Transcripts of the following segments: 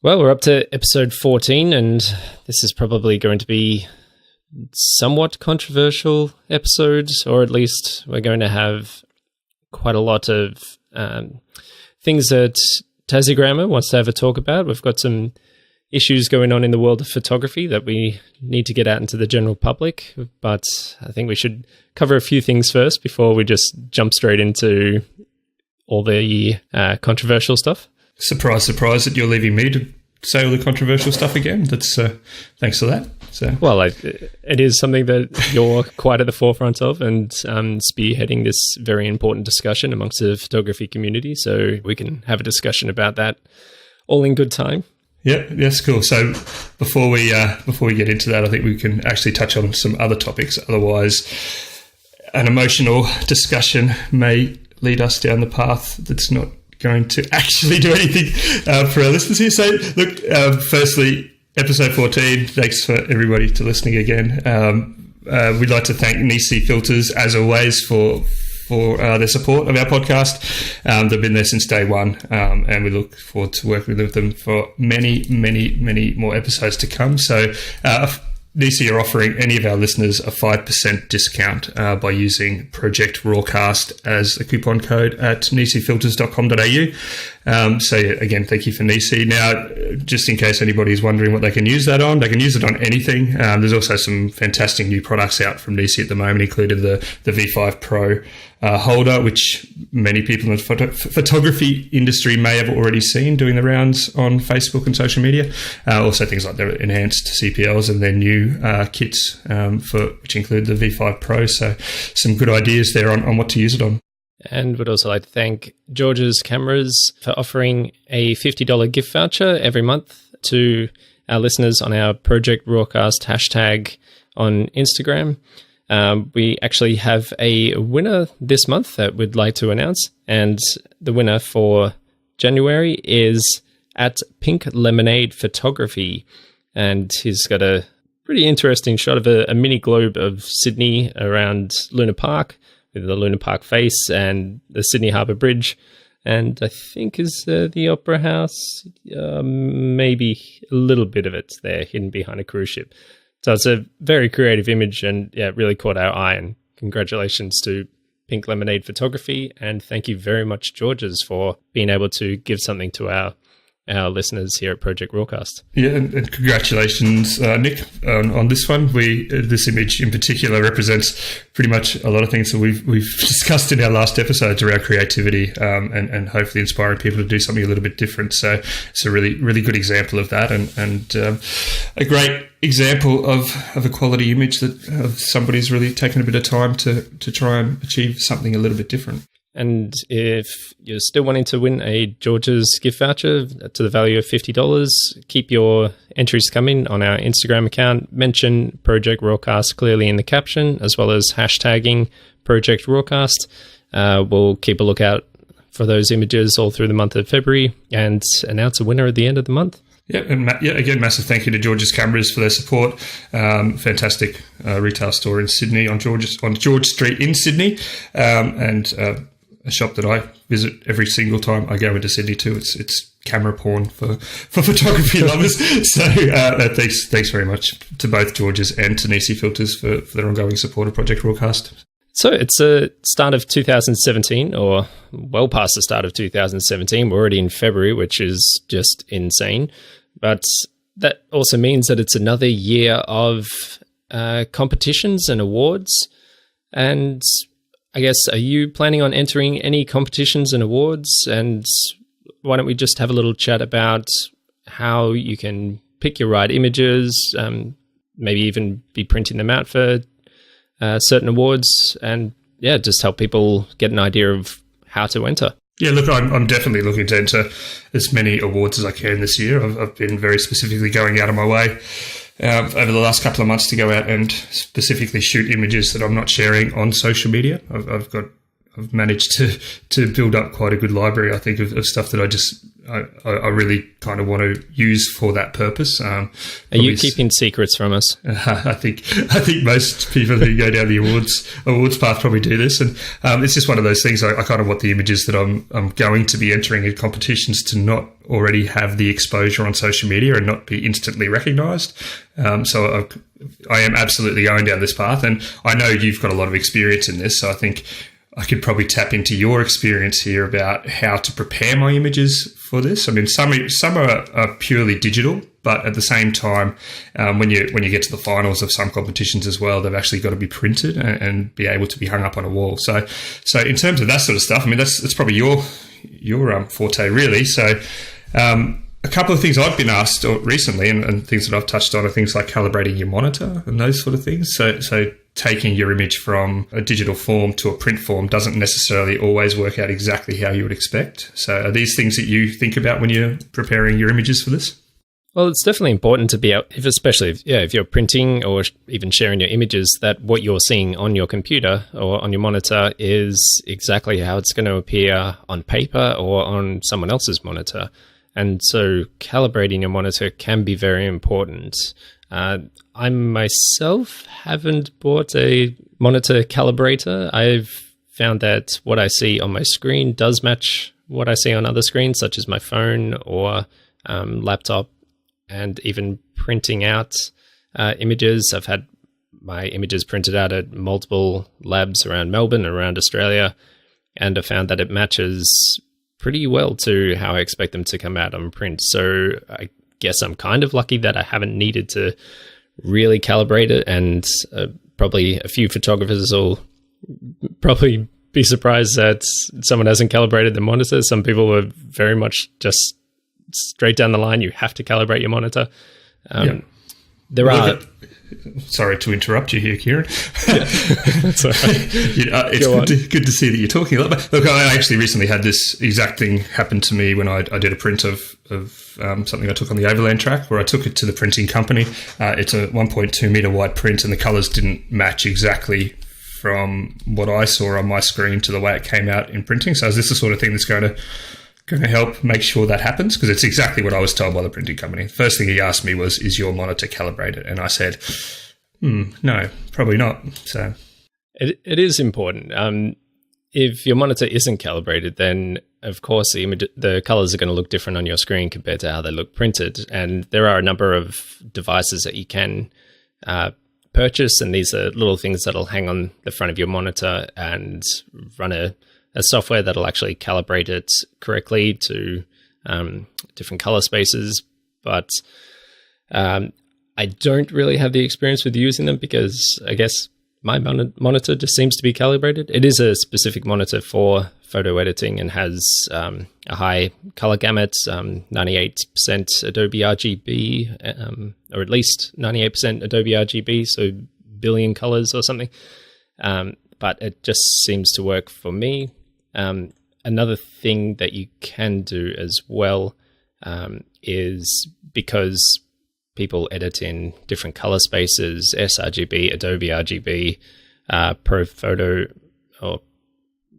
Well, we're up to episode 14, and this is probably going to be somewhat controversial episode, or at least we're going to have quite a lot of things that Tassiegrammer wants to have a talk about. We've got some issues going on in the world of photography that we need to get out into the general public, but I think we should cover a few things first before we just jump straight into all the controversial stuff. Surprise, surprise that you're leaving me to say all the controversial stuff again. That's thanks for that. So, well, it is something that you're quite at the forefront of, and spearheading this very important discussion amongst the photography community. So we can have a discussion about that all in good time. Yeah, that's cool. So before we get into that, I think we can actually touch on some other topics. Otherwise, an emotional discussion may lead us down the path that's not going to actually do anything for our listeners here. So, look, firstly, episode 14, thanks for everybody to listening again. We'd like to thank NiSi Filters, as always, for their support of our podcast. They've been there since day one, and we look forward to working with them for many, many, many more episodes to come. So, NiSi are offering any of our listeners a 5% discount by using Project RAWcast as a coupon code at nisifilters.com.au. So again, thank you for NiSi. Now, just in case anybody's wondering what they can use that on, they can use it on anything. There's also some fantastic new products out from NiSi at the moment, including the V5 Pro holder, which many people in the photography industry may have already seen doing the rounds on Facebook and social media. Also things like their enhanced CPLs and their new kits, which include the V5 Pro. So some good ideas there on what to use it on. And would also like to thank George's Cameras for offering a $50 gift voucher every month to our listeners on our Project RAWcast hashtag on Instagram. We actually have a winner this month that we'd like to announce, and the winner for January is at Pink Lemonade Photography, and he's got a pretty interesting shot of a mini globe of Sydney around Luna Park, with the Luna Park face and the Sydney Harbour Bridge, and I think is the Opera House, maybe a little bit of it there hidden behind a cruise ship. So it's a very creative image, and yeah, it really caught our eye, and congratulations to Pink Lemonade Photography, and thank you very much, Georges, for being able to give something to our listeners here at Project RAWcast. Yeah, and congratulations, Nick, on this one. This image in particular represents pretty much a lot of things that we've discussed in our last episodes around creativity, and hopefully inspiring people to do something a little bit different. So it's a really, really good example of that, and a great example of a quality image that of somebody's really taken a bit of time to try and achieve something a little bit different. And if you're still wanting to win a George's gift voucher to the value of $50, keep your entries coming on our Instagram account. Mention Project RAWcast clearly in the caption, as well as hashtagging Project RAWcast. We'll keep a lookout for those images all through the month of February and announce a winner at the end of the month. Yeah, and again, massive thank you to George's Cameras for their support. Fantastic retail store in Sydney on George Street in Sydney, and a shop that I visit every single time I go into Sydney too. It's camera porn for photography lovers. So thanks very much to both George's and to NiSi Filters for their ongoing support of Project RAWcast. So it's the start of 2017, or well past the start of 2017. We're already in February, which is just insane. But that also means that it's another year of competitions and awards. And I guess, are you planning on entering any competitions and awards? And why don't we just have a little chat about how you can pick your right images, maybe even be printing them out for certain awards, and yeah, just help people get an idea of how to enter. Yeah, look, I'm definitely looking to enter as many awards as I can this year. I've been very specifically going out of my way over the last couple of months to go out and specifically shoot images that I'm not sharing on social media. I've got I've managed to build up quite a good library, I think, of stuff that I really kind of want to use for that purpose. Are you keeping secrets from us? I think most people who go down the awards path probably do this, and it's just one of those things. I kind of want the images that I'm going to be entering in competitions to not already have the exposure on social media and not be instantly recognised. So I am absolutely going down this path, and I know you've got a lot of experience in this, so I think I could probably tap into your experience here about how to prepare my images for this. I mean, some are purely digital, but at the same time, when you get to the finals of some competitions as well, they've actually got to be printed and be able to be hung up on a wall. So in terms of that sort of stuff, I mean, that's probably your forte, really. So a couple of things I've been asked recently and things that I've touched on are things like calibrating your monitor and those sort of things. So taking your image from a digital form to a print form doesn't necessarily always work out exactly how you would expect. So are these things that you think about when you're preparing your images for this? Well, it's definitely important to be out, especially if you're printing or even sharing your images, that what you're seeing on your computer or on your monitor is exactly how it's going to appear on paper or on someone else's monitor. And so calibrating your monitor can be very important. I myself haven't bought a monitor calibrator. I've found that what I see on my screen does match what I see on other screens, such as my phone or laptop, and even printing out images. I've had my images printed out at multiple labs around Melbourne and around Australia, and I found that it matches pretty well to how I expect them to come out on print. So I guess I'm kind of lucky that I haven't needed to really calibrate it, and probably a few photographers will probably be surprised that someone hasn't calibrated the monitor. Some people are very much just straight down the line. You have to calibrate your monitor. Sorry to interrupt you here, Kieran. That's all right. It's good to see that you're talking a lot. But look, I actually recently had this exact thing happen to me when I did a print of something I took on the Overland track, where I took it to the printing company. It's a 1.2 meter wide print, and the colours didn't match exactly from what I saw on my screen to the way it came out in printing. So is this the sort of thing that's going to help make sure that happens? Because it's exactly what I was told by the printing company. The first thing he asked me was, is your monitor calibrated? And I said, no, probably not. So it is important. If your monitor isn't calibrated, then of course the colors are going to look different on your screen compared to how they look printed. And there are a number of devices that you can purchase, and these are little things that'll hang on the front of your monitor and run a software that'll actually calibrate it correctly to different color spaces. But I don't really have the experience with using them because I guess my monitor just seems to be calibrated. It is a specific monitor for photo editing and has a high color gamut, 98% Adobe RGB, or at least 98% Adobe RGB, so billion colors or something. But it just seems to work for me. Another thing that you can do as well is, because people edit in different color spaces, sRGB, Adobe RGB, Pro Photo, or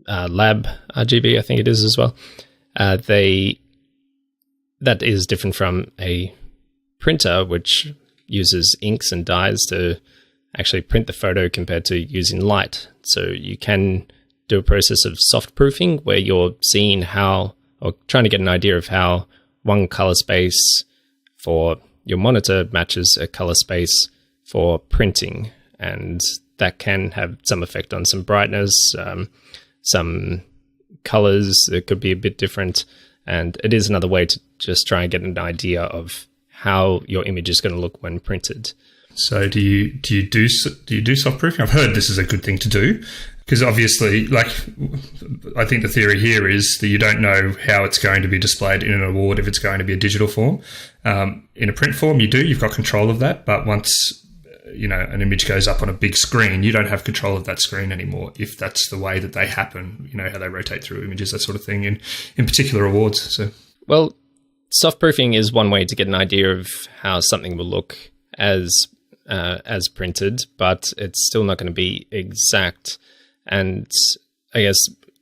Lab RGB, I think it is as well. That is different from a printer, which uses inks and dyes to actually print the photo compared to using light. So you can do a process of soft proofing where you're seeing how, or trying to get an idea of how one color space for your monitor matches a color space for printing. And that can have some effect on some brightness, some colors that could be a bit different. And it is another way to just try and get an idea of how your image is going to look when printed. So do you do soft proofing? I've heard this is a good thing to do, because obviously, like, I think the theory here is that you don't know how it's going to be displayed in an award if it's going to be a digital form. In a print form, you've got control of that, but once an image goes up on a big screen, you don't have control of that screen anymore if that's the way that they happen, how they rotate through images, that sort of thing, in particular awards. So, well, soft proofing is one way to get an idea of how something will look as printed, but it's still not going to be exact. And I guess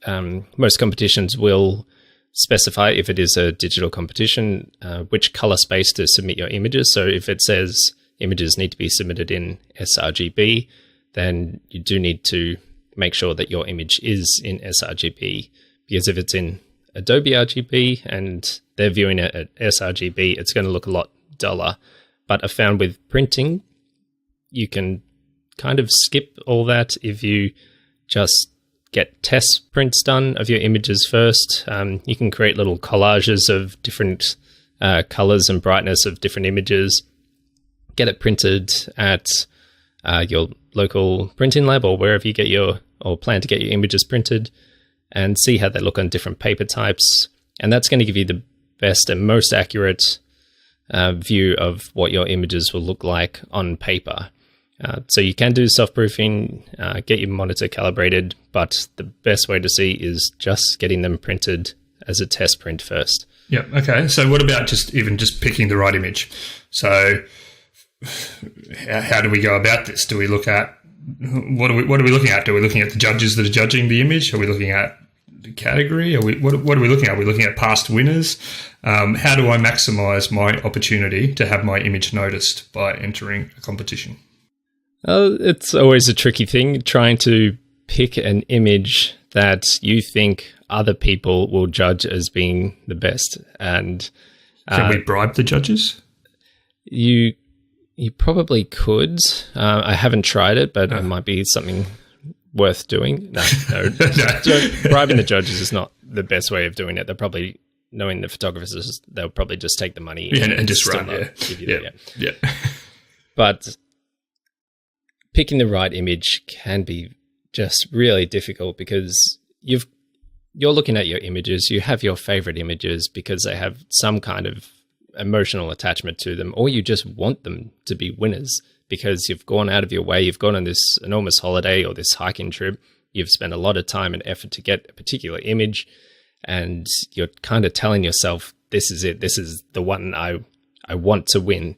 most competitions will specify, if it is a digital competition, which color space to submit your images. So if it says images need to be submitted in sRGB, then you do need to make sure that your image is in sRGB, because if it's in Adobe RGB and they're viewing it at sRGB, it's going to look a lot duller. But I found with printing, you can kind of skip all that if you just get test prints done of your images first. You can create little collages of different colors and brightness of different images, get it printed at your local printing lab or wherever you get or plan to get your images printed, and see how they look on different paper types. And that's going to give you the best and most accurate view of what your images will look like on paper. So you can do self-proofing, get your monitor calibrated, but the best way to see is just getting them printed as a test print first. Yeah. Okay. So what about just picking the right image? So how do we go about this? Do we look at what are we looking at? Are we looking at the judges that are judging the image? Are we looking at the category? What are we looking at? Are we looking at past winners? How do I maximize my opportunity to have my image noticed by entering a competition? It's always a tricky thing, trying to pick an image that you think other people will judge as being the best. And can we bribe the judges? You probably could. I haven't tried it, but it might be something worth doing. No. Bribing the judges is not the best way of doing it. They're probably, knowing the photographers, they'll probably just take the money and just run. Yeah. But picking the right image can be just really difficult, because you're looking at your images, you have your favorite images because they have some kind of emotional attachment to them, or you just want them to be winners because you've gone out of your way, you've gone on this enormous holiday or this hiking trip, you've spent a lot of time and effort to get a particular image, and you're kind of telling yourself, this is it, this is the one I want to win.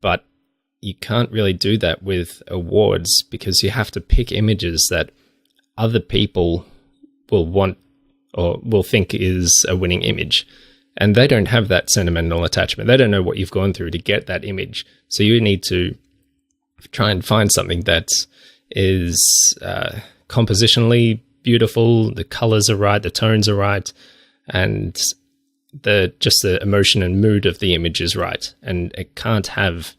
But you can't really do that with awards, because you have to pick images that other people will want or will think is a winning image. And they don't have that sentimental attachment. They don't know what you've gone through to get that image. So you need to try and find something that is compositionally beautiful, the colors are right, the tones are right, and the emotion and mood of the image is right. And it can't have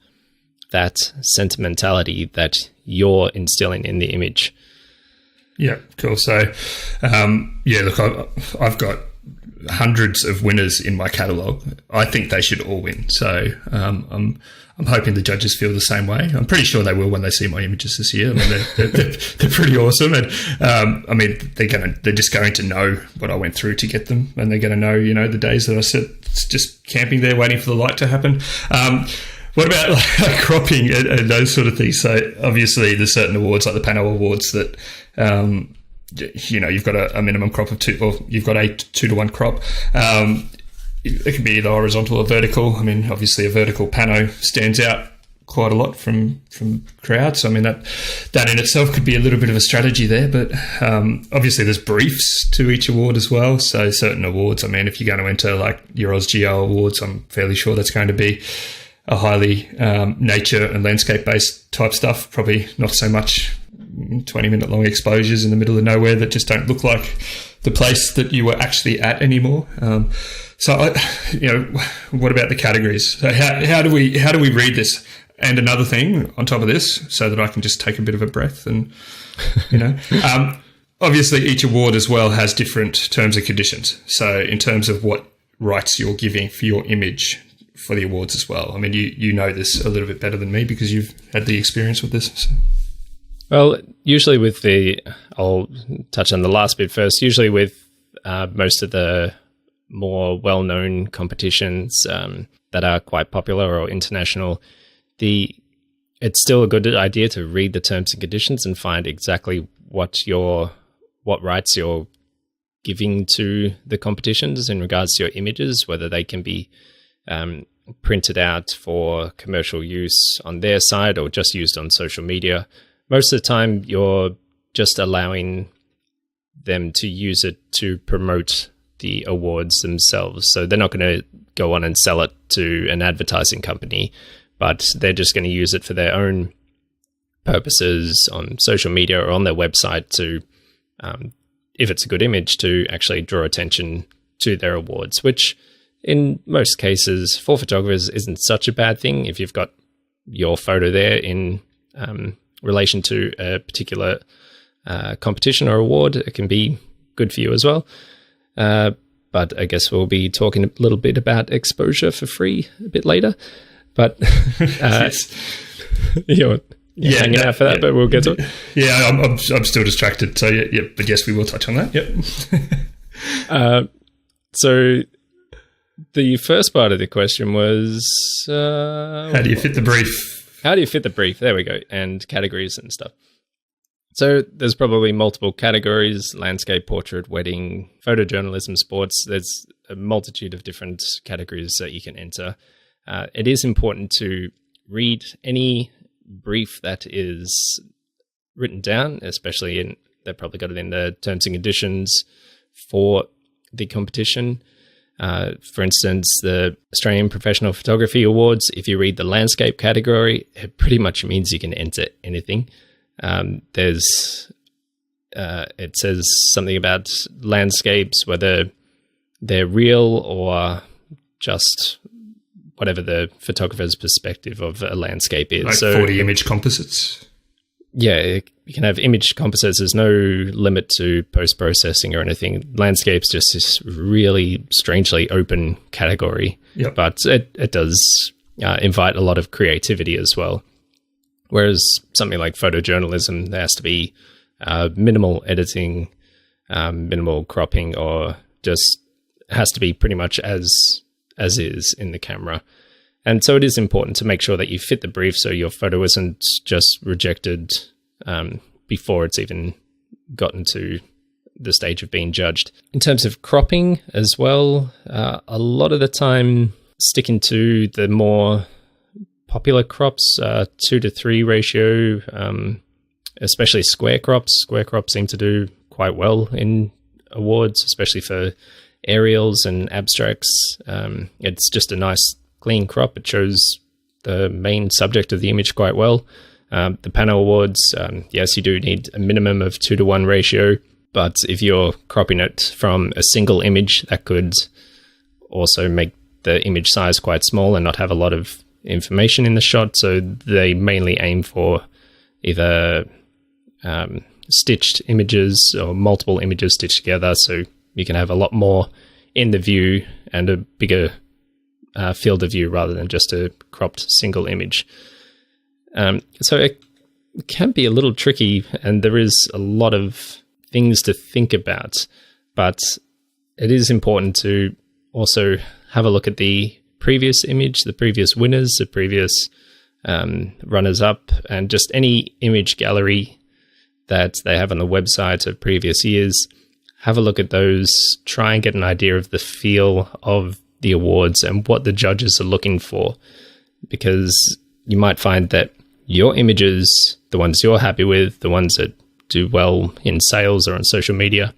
that sentimentality that you're instilling in the image. Yeah, cool. So, look, I've got hundreds of winners in my catalogue. I think they should all win. So I'm hoping the judges feel the same way. I'm pretty sure they will when they see my images this year. I mean, they're pretty awesome, and they're just going to know what I went through to get them, and they're going to know, the days that I sit just camping there waiting for the light to happen. What about like cropping and those sort of things? So obviously there's certain awards like the panel awards that, you've got a minimum crop of 2, or you've got a 2-to-1 crop. It can be either horizontal or vertical. I mean, obviously a vertical pano stands out quite a lot from crowd. So I mean that in itself could be a little bit of a strategy there, but obviously there's briefs to each award as well. So certain awards, I mean, if you're going to enter like your AusGeo awards, I'm fairly sure that's going to be a highly nature and landscape based type stuff. Probably not so much 20-minute long exposures in the middle of nowhere that just don't look like the place that you were actually at anymore. What about the categories? So how do we read this? And another thing on top of this, so that I can just take a bit of a breath and, obviously each award as well has different terms and conditions. So in terms of what rights you're giving for your image for the awards as well. I mean, you know this a little bit better than me because you've had the experience with this. So. Well, usually I'll touch on the last bit first. Usually with most of the more well-known competitions that are quite popular or international, it's still a good idea to read the terms and conditions and find exactly what rights you're giving to the competitions in regards to your images, whether they can be printed out for commercial use on their side or just used on social media. Most of the time, you're just allowing them to use it to promote the awards themselves. So they're not going to go on and sell it to an advertising company, but they're just going to use it for their own purposes on social media or on their website to, if it's a good image, to actually draw attention to their awards, which in most cases for photographers isn't such a bad thing. If you've got your photo there in relation to a particular competition or award, it can be good for you as well. But I guess we'll be talking a little bit about exposure for free a bit later. But you're hanging out for that, but we'll get to it. Yeah, I'm still distracted. So yeah, but yes, we will touch on that. Yep. So the first part of the question was... how do you fit the brief? How do you fit the brief? There we go. And categories and stuff. So there's probably multiple categories: landscape, portrait, wedding, photojournalism, sports. There's a multitude of different categories that you can enter. It is important to read any brief that is written down, especially they've probably got it in the terms and conditions for the competition. For instance, the Australian Professional Photography Awards, if you read the landscape category, it pretty much means you can enter anything. It says something about landscapes, whether they're real or just whatever the photographer's perspective of a lancape is. Like 40 image composites. Yeah, you can have image composites. There's no limit to post-processing or anything. Landscape's just this really strangely open category, but it does invite a lot of creativity as well. Whereas something like photojournalism, there has to be minimal editing, minimal cropping, or just has to be pretty much as is in the camera. And so it is important to make sure that you fit the brief so your photo isn't just rejected before it's even gotten to the stage of being judged. In terms of cropping as well, a lot of the time sticking to the more popular crops, 2:3 ratio, especially square crops. Square crops seem to do quite well in awards, especially for aerials and abstracts. It's just a nice clean crop. It shows the main subject of the image quite well. The panel awards, yes, you do need a minimum of 2:1 ratio, but if you're cropping it from a single image, that could also make the image size quite small and not have a lot of information in the shot. So they mainly aim for either stitched images or multiple images stitched together, so you can have a lot more in the view and a bigger field of view rather than just a cropped single image. So it can be a little tricky, and there is a lot of things to think about, but it is important to also have a look at the previous image, the previous winners, the previous runners-up, and just any image gallery that they have on the website of previous years. Have a look at those, try and get an idea of the feel of the awards and what the judges are looking for, because you might find that your images, the ones you're happy with, the ones that do well in sales or on social media,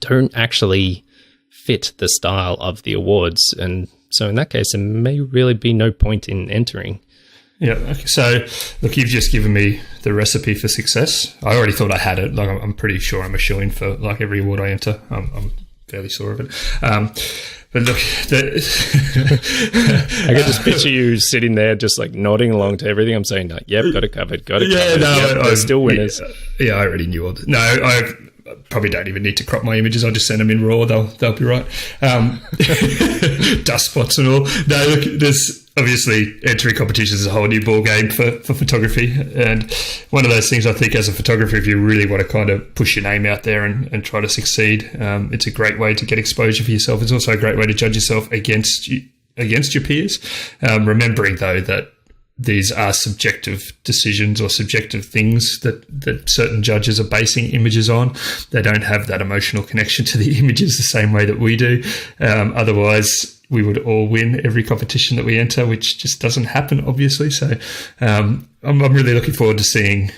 don't actually fit the style of the awards. And so in that case, there may really be no point in entering. Yeah. Okay. So, look, you've just given me the recipe for success. I already thought I had it. Like, I'm pretty sure I'm a shoo-in for like every award I enter. I'm fairly sure of it. But look, I can just picture you sitting there, just like nodding along to everything I'm saying. Like, yep, got it covered. Got it covered. No, yep, they're still winners. Yeah, I already knew all that. No, I probably don't even need to crop my images. I'll just send them in raw. They'll be right. Dust spots and all. No, look, there's obviously entering competitions is a whole new ball game for photography, and one of those things I think as a photographer, if you really want to kind of push your name out there and try to succeed, it's a great way to get exposure for yourself. It's also a great way to judge yourself against your peers, remembering though that these are subjective decisions or subjective things that certain judges are basing images on. They don't have that emotional connection to the images the same way that we do. Otherwise, we would all win every competition that we enter, which just doesn't happen, obviously. So I'm really looking forward to seeing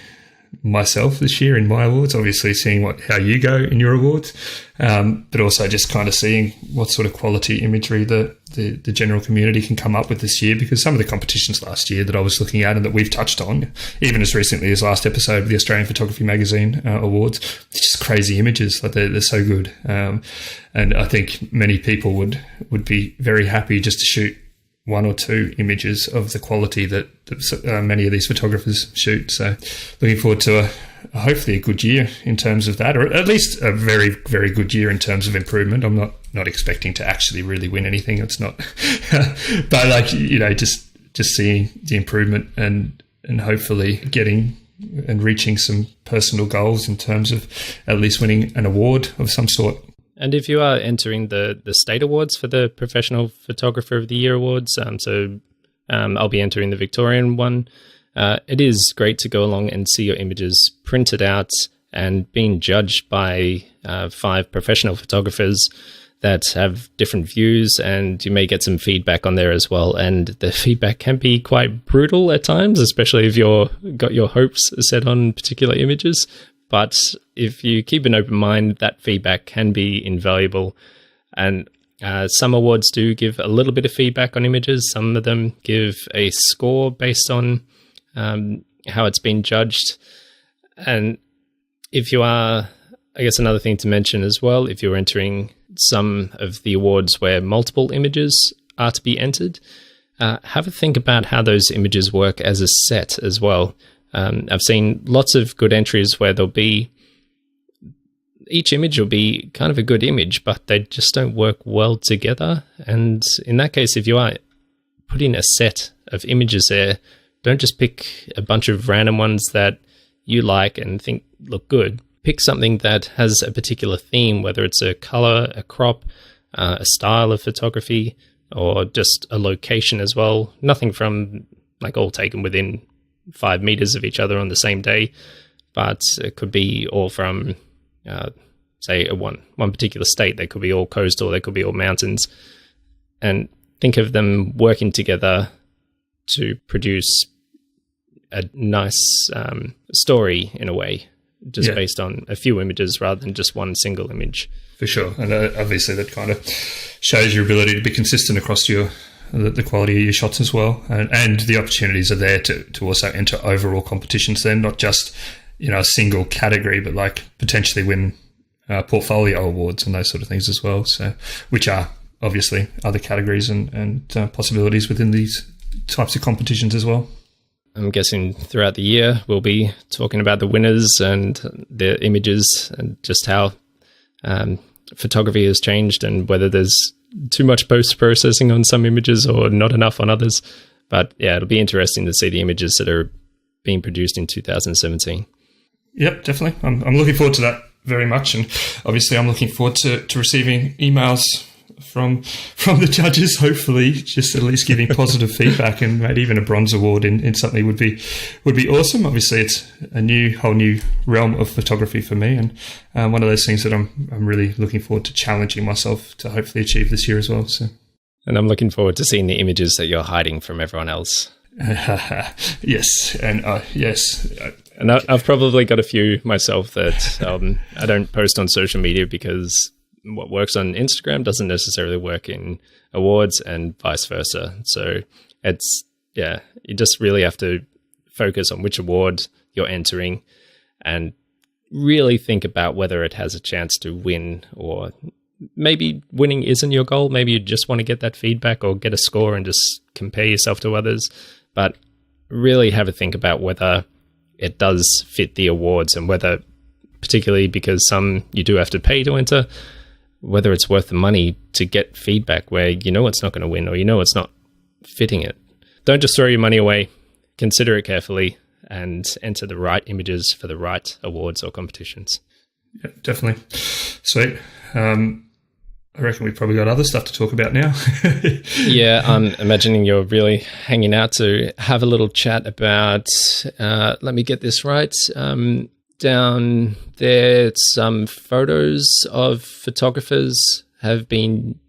myself this year in my awards, obviously seeing how you go in your awards, but also just kind of seeing what sort of quality imagery the general community can come up with this year, because some of the competitions last year that I was looking at and that we've touched on, even as recently as last episode of the Australian Photography Magazine Awards, it's just crazy images. Like they're so good. And I think many people would be very happy just to shoot one or two images of the quality that many of these photographers shoot. So looking forward to hopefully a good year in terms of that, or at least a very, very good year in terms of improvement. I'm not expecting to actually really win anything. It's not, but like, just seeing the improvement and hopefully getting and reaching some personal goals in terms of at least winning an award of some sort. And if you are entering the state awards for the Professional Photographer of the Year awards, I'll be entering the Victorian one. It is great to go along and see your images printed out and being judged by 5 professional photographers that have different views, and you may get some feedback on there as well. And the feedback can be quite brutal at times, especially if you've got your hopes set on particular images. But if you keep an open mind, that feedback can be invaluable. And some awards do give a little bit of feedback on images. Some of them give a score based on how it's been judged. And if you are, I guess another thing to mention as well, if you're entering some of the awards where multiple images are to be entered, have a think about how those images work as a set as well. I've seen lots of good entries where each image will be kind of a good image, but they just don't work well together. And in that case, if you are putting a set of images there, don't just pick a bunch of random ones that you like and think look good. Pick something that has a particular theme, whether it's a color, a crop, a style of photography, or just a location as well. Nothing from like all taken within 5 meters of each other on the same day, but it could be all from, say, one particular state. They could be all coastal, they could be all mountains, and think of them working together to produce a nice story in a way, just based on a few images rather than just one single image. For sure. And obviously that kind of shows your ability to be consistent across the quality of your shots as well, and the opportunities are there to also enter overall competitions then, not just a single category, but like potentially win portfolio awards and those sort of things as well, so which are obviously other categories and possibilities within these types of competitions as well. I'm guessing throughout the year we'll be talking about the winners and their images and just how photography has changed and whether there's too much post-processing on some images or not enough on others. But yeah, it'll be interesting to see the images that are being produced in 2017. Yep, definitely. I'm looking forward to that very much. And obviously I'm looking forward to receiving emails from the judges, hopefully just at least giving positive feedback, and maybe even a bronze award in something would be awesome. Obviously it's a whole new realm of photography for me, and one of those things that I'm really looking forward to challenging myself to hopefully achieve this year as well. So, and I'm looking forward to seeing the images that you're hiding from everyone else. Yes, and yes. And I've probably got a few myself that I don't post on social media because what works on Instagram doesn't necessarily work in awards and vice versa. So you just really have to focus on which award you're entering and really think about whether it has a chance to win, or maybe winning isn't your goal. Maybe you just want to get that feedback or get a score and just compare yourself to others. But really have a think about whether it does fit the awards, and whether, particularly because some you do have to pay to enter, whether it's worth the money to get feedback where it's not going to win or it's not fitting it. Don't just throw your money away. Consider it carefully and enter the right images for the right awards or competitions. Yeah, definitely. Sweet. I reckon we've probably got other stuff to talk about now. Yeah, I'm imagining you're really hanging out to have a little chat about, let me get this right, down there, some photos of photographers have been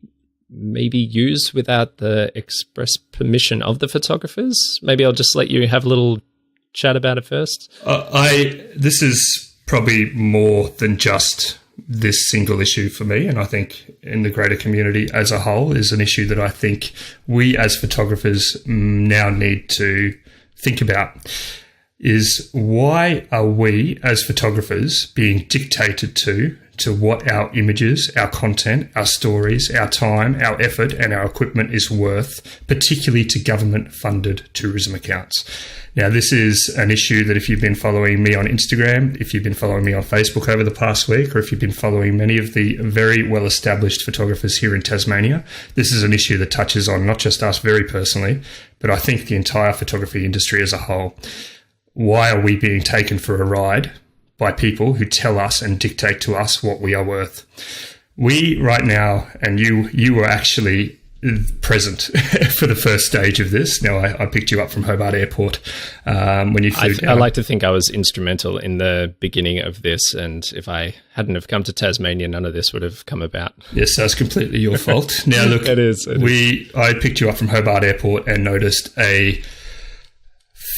maybe used without the express permission of the photographers. Maybe I'll just let you have a little chat about it first? This is probably more than just this single issue for me, and I think in the greater community as a whole is an issue that I think we as photographers now need to think about, is why are we as photographers being dictated to what our images, our content, our stories, our time, our effort and our equipment is worth, particularly to government-funded tourism accounts. Now, this is an issue that if you've been following me on Instagram, if you've been following me on Facebook over the past week, or if you've been following many of the very well-established photographers here in Tasmania, this is an issue that touches on not just us very personally, but I think the entire photography industry as a whole. Why are we being taken for a ride by people who tell us and dictate to us what we are worth? We right now, and you were actually present for the first stage of this. Now, I picked you up from Hobart Airport when you flew down. I like to think I was instrumental in the beginning of this, and if I hadn't have come to Tasmania, none of this would have come about. Yes, that's completely your fault. Now, look, I picked you up from Hobart Airport and noticed a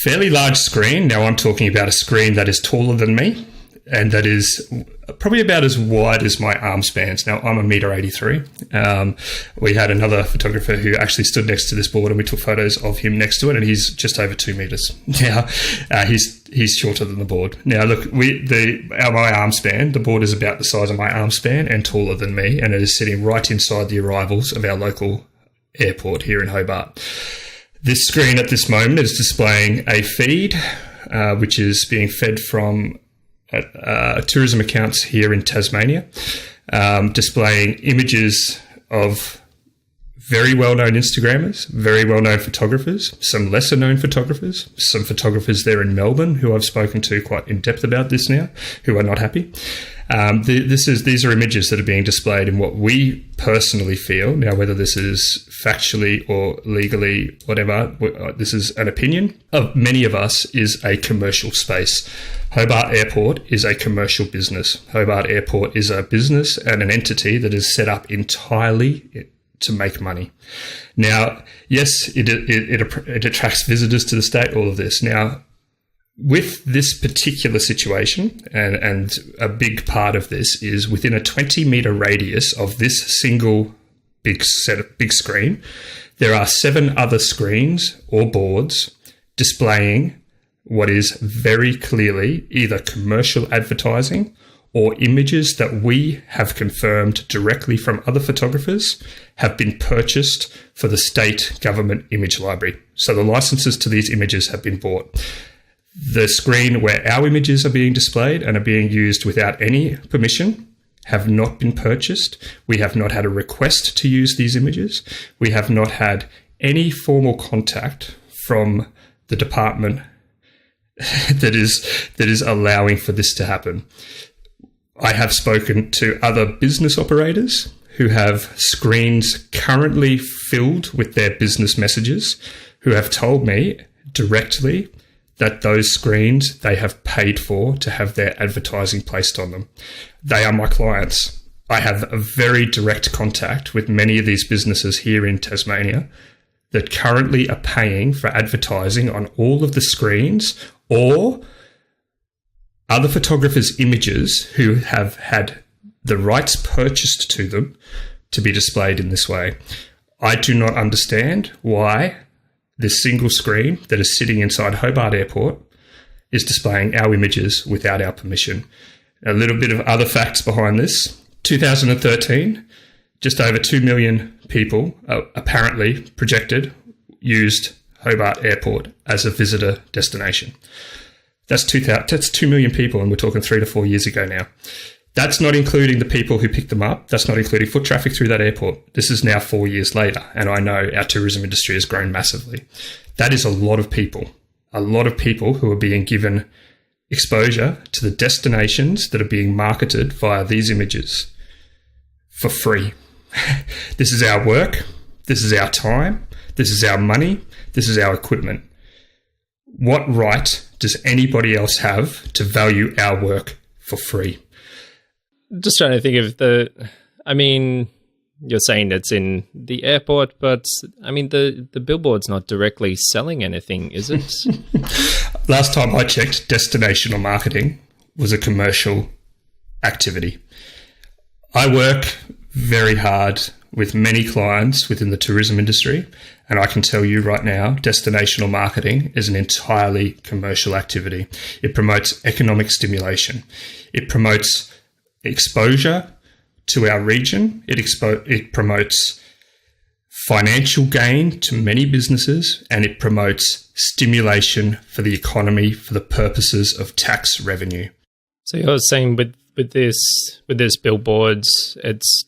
fairly large screen. Now, I'm talking about a screen that is taller than me and that is probably about as wide as my arm spans. Now, I'm 1.83 m. We had another photographer who actually stood next to this board and we took photos of him next to it, and he's just over 2 meters. Now, he's shorter than the board. Now, look, my arm span, the board is about the size of my arm span and taller than me, and it is sitting right inside the arrivals of our local airport here in Hobart. This screen at this moment is displaying a feed, which is being fed from tourism accounts here in Tasmania, displaying images of very well-known Instagrammers, very well-known photographers, some lesser-known photographers, some photographers there in Melbourne who I've spoken to quite in depth about this now, who are not happy. These are images that are being displayed in what we personally feel. Now, whether this is factually or legally, whatever, this is an opinion of many of us, is a commercial space. Hobart Airport is a commercial business. Hobart Airport is a business and an entity that is set up entirely to make money. Now, yes, it attracts visitors to the state, all of this. Now, with this particular situation, and a big part of this is within a 20-metre radius of this single big screen, there are 7 other screens or boards displaying what is very clearly either commercial advertising or images that we have confirmed directly from other photographers have been purchased for the state government image library. So the licenses to these images have been bought. The screen where our images are being displayed and are being used without any permission have not been purchased. We have not had a request to use these images. We have not had any formal contact from the department that is allowing for this to happen. I have spoken to other business operators who have screens currently filled with their business messages, who have told me directly that those screens they have paid for to have their advertising placed on them. They are my clients. I have a very direct contact with many of these businesses here in Tasmania that currently are paying for advertising on all of the screens or other photographers' images who have had the rights purchased to them to be displayed in this way. I do not understand why this single screen that is sitting inside Hobart Airport is displaying our images without our permission. A little bit of other facts behind this. 2013, just over 2 million people apparently projected used Hobart Airport as a visitor destination. That's 2 million people, and we're talking 3 to 4 years ago now. That's not including the people who picked them up. That's not including foot traffic through that airport. This is now 4 years later, and I know our tourism industry has grown massively. That is a lot of people who are being given exposure to the destinations that are being marketed via these images for free. This is our work. This is our time. This is our money. This is our equipment. What right does anybody else have to value our work for free? Just trying to think of You're saying it's in the airport, but I mean, the billboard's not directly selling anything, is it? Last time I checked, destinational marketing was a commercial activity. I work very hard with many clients within the tourism industry, and I can tell you right now, destinational marketing is an entirely commercial activity. It promotes economic stimulation. It promotes exposure to our region. It promotes financial gain to many businesses, and it promotes stimulation for the economy for the purposes of tax revenue. So you're saying with this billboards, it's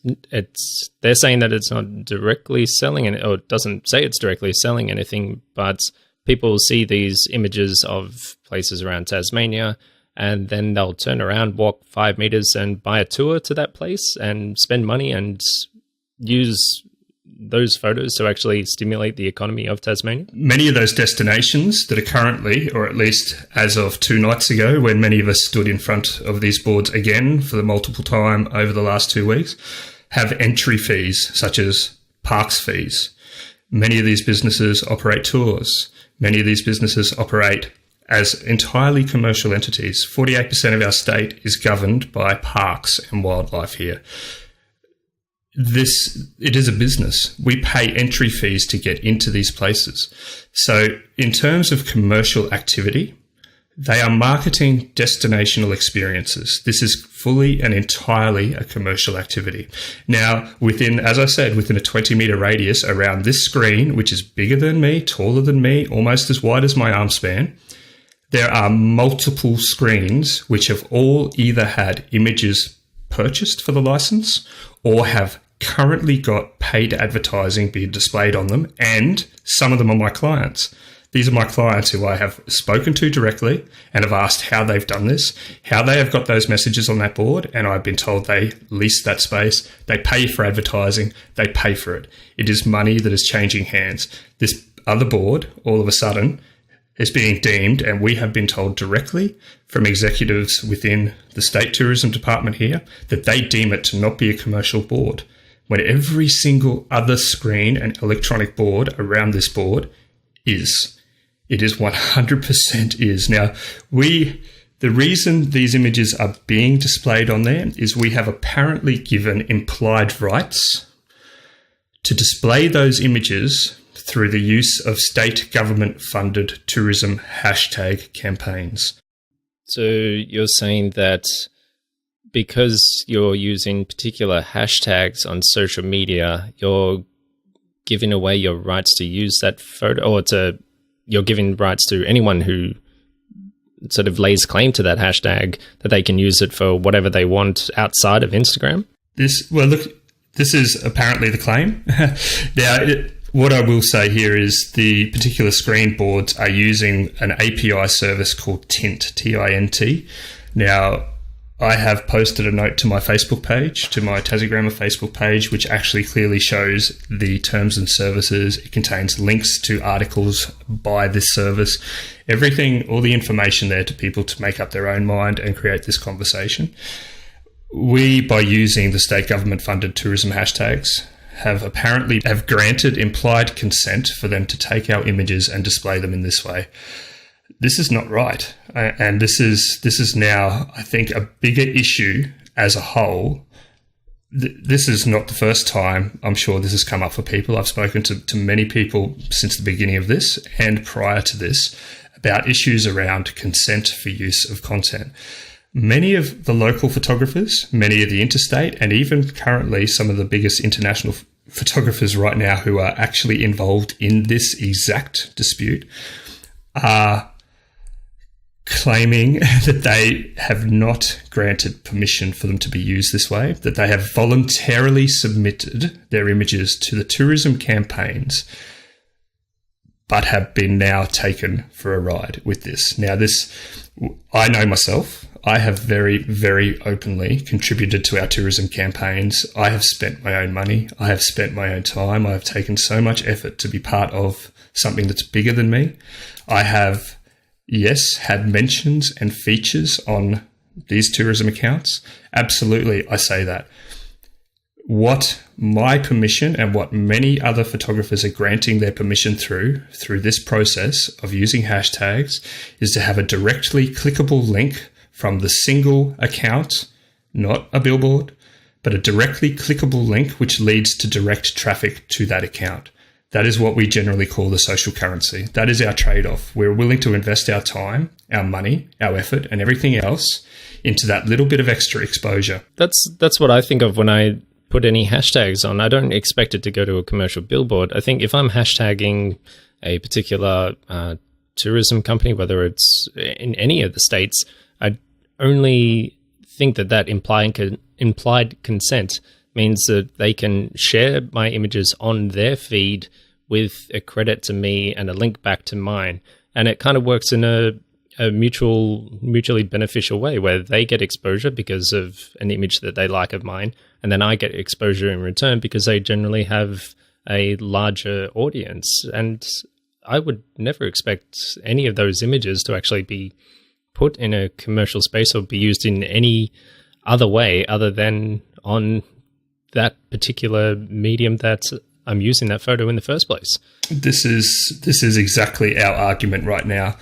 they're saying that it's not directly selling, or it doesn't say it's directly selling anything, but people see these images of places around Tasmania, and then they'll turn around, walk 5 meters, and buy a tour to that place and spend money and use those photos to actually stimulate the economy of Tasmania? Many of those destinations that are currently, or at least as of 2 nights ago, when many of us stood in front of these boards again for the multiple time over the last 2 weeks, have entry fees such as parks fees. Many of these businesses operate tours. Many of these businesses operate as entirely commercial entities. 48% of our state is governed by parks and wildlife here. It is a business. We pay entry fees to get into these places. So in terms of commercial activity, they are marketing destinational experiences. This is fully and entirely a commercial activity. Now, as I said, within a 20-meter radius around this screen, which is bigger than me, taller than me, almost as wide as my arm span, there are multiple screens which have all either had images purchased for the license or have currently got paid advertising being displayed on them, and some of them are my clients. These are my clients who I have spoken to directly and have asked how they've done this, how they have got those messages on that board, and I've been told they lease that space, they pay for advertising, they pay for it. It is money that is changing hands. This other board, all of a sudden, is being deemed, and we have been told directly from executives within the State Tourism Department here, that they deem it to not be a commercial board, when every single other screen and electronic board around this board is. It is 100% is. Now, the reason these images are being displayed on there is we have apparently given implied rights to display those images through the use of state government-funded tourism hashtag campaigns. So you're saying that because you're using particular hashtags on social media, you're giving away your rights to use that photo, or you're giving rights to anyone who sort of lays claim to that hashtag, that they can use it for whatever they want outside of Instagram? This is apparently the claim. Now, what I will say here is the particular screen boards are using an API service called Tint, T-I-N-T. Now, I have posted a note to my Facebook page, to my Tassiegrammer Facebook page, which actually clearly shows the terms and services. It contains links to articles by this service, everything, all the information there to people to make up their own mind and create this conversation. We, by using the state government-funded tourism hashtags, have granted implied consent for them to take our images and display them in this way. This is not right, and this is now, I think, a bigger issue as a whole. This is not the first time I'm sure this has come up for people. I've spoken to many people since the beginning of this and prior to this about issues around consent for use of content. Many of the local photographers, many of the interstate, and even currently some of the biggest international photographers right now who are actually involved in this exact dispute are claiming that they have not granted permission for them to be used this way, that they have voluntarily submitted their images to the tourism campaigns, but have been now taken for a ride with this. Now, I know myself, I have very, very openly contributed to our tourism campaigns. I have spent my own money. I have spent my own time. I have taken so much effort to be part of something that's bigger than me. I have, yes, had mentions and features on these tourism accounts. Absolutely, I say that. what my permission and what many other photographers are granting their permission through this process of using hashtags is to have a directly clickable link from the single account, not a billboard, but a directly clickable link which leads to direct traffic to that account. That is what we generally call the social currency. That is our trade-off. We're willing to invest our time, our money, our effort, and everything else into that little bit of extra exposure. That's what I think of when I put any hashtags on. I don't expect it to go to a commercial billboard. I think if I'm hashtagging a particular tourism company, whether it's in any of the states, I only think that implied consent means that they can share my images on their feed with a credit to me and a link back to mine. And it kind of works in a mutually beneficial way where they get exposure because of an image that they like of mine, and then I get exposure in return because they generally have a larger audience. And I would never expect any of those images to actually be put in a commercial space or be used in any other way other than on that particular medium that I'm using that photo in the first place. This is exactly our argument right now.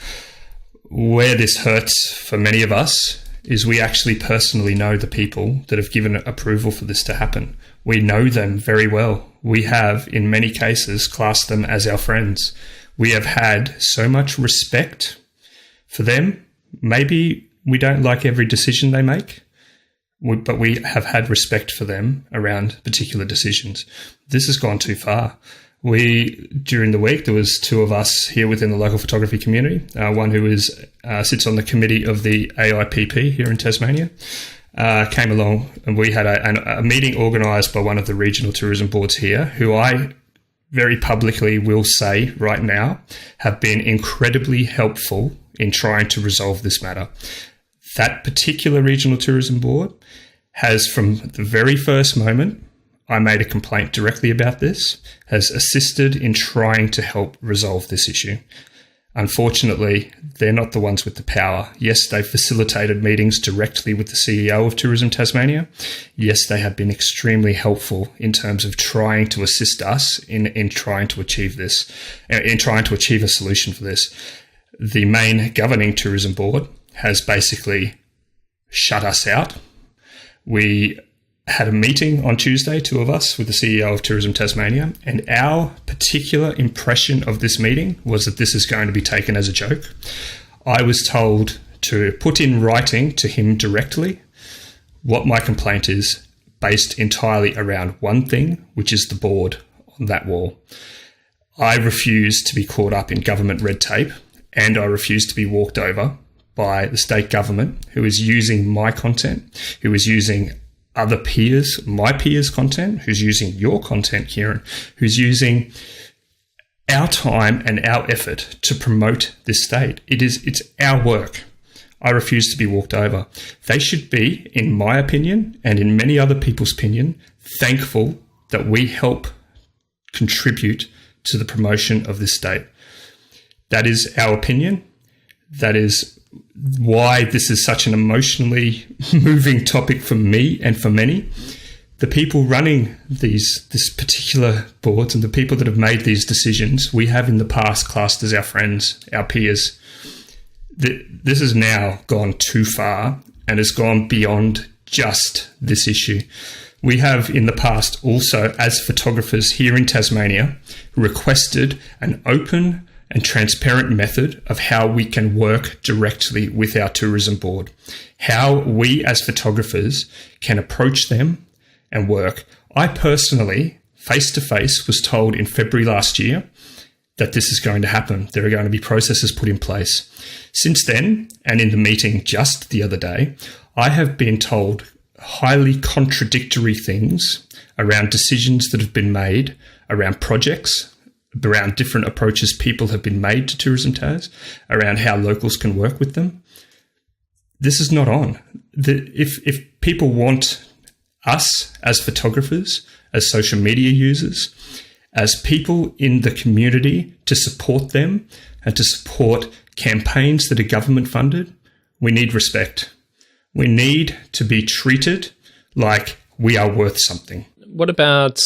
Where this hurts for many of us is we actually personally know the people that have given approval for this to happen. We know them very well. We have, in many cases, classed them as our friends. We have had so much respect for them. Maybe we don't like every decision they make, but we have had respect for them around particular decisions. This has gone too far. During the week, there was two of us here within the local photography community, one who sits on the committee of the AIPP here in Tasmania, came along, and we had a meeting organised by one of the regional tourism boards here, who I very publicly will say right now have been incredibly helpful in trying to resolve this matter. That particular regional tourism board has, from the very first moment I made a complaint directly about this, has assisted in trying to help resolve this issue. Unfortunately, they're not the ones with the power. Yes, they've facilitated meetings directly with the CEO of Tourism Tasmania. Yes, they have been extremely helpful in terms of trying to assist us in trying to achieve this, in trying to achieve a solution for this. The main governing tourism board has basically shut us out. We had a meeting on Tuesday, two of us, with the CEO of Tourism Tasmania, and our particular impression of this meeting was that this is going to be taken as a joke. I was told to put in writing to him directly what my complaint is, based entirely around one thing, which is the board on that wall. I refuse to be caught up in government red tape, and I refuse to be walked over by the state government, who is using my content, who is using other peers, my peers' content, who's using your content, Kieran, who's using our time and our effort to promote this state. It's our work. I refuse to be walked over. They should be, in my opinion, and in many other people's opinion, thankful that we help contribute to the promotion of this state. That is our opinion. That is why this is such an emotionally moving topic for me and for many. The people running this particular boards and the people that have made these decisions, we have in the past classed as our friends, our peers. This has now gone too far and has gone beyond just this issue. We have in the past also, as photographers here in Tasmania, requested an open and transparent method of how we can work directly with our tourism board, how we as photographers can approach them and work. I personally, face-to-face, was told in February last year that this is going to happen. There are going to be processes put in place. Since then, and in the meeting just the other day, I have been told highly contradictory things around decisions that have been made around projects, around different approaches people have been made to Tourism Tas, around how locals can work with them. This is not on. If people want us as photographers, as social media users, as people in the community to support them and to support campaigns that are government funded, we need respect. We need to be treated like we are worth something. what about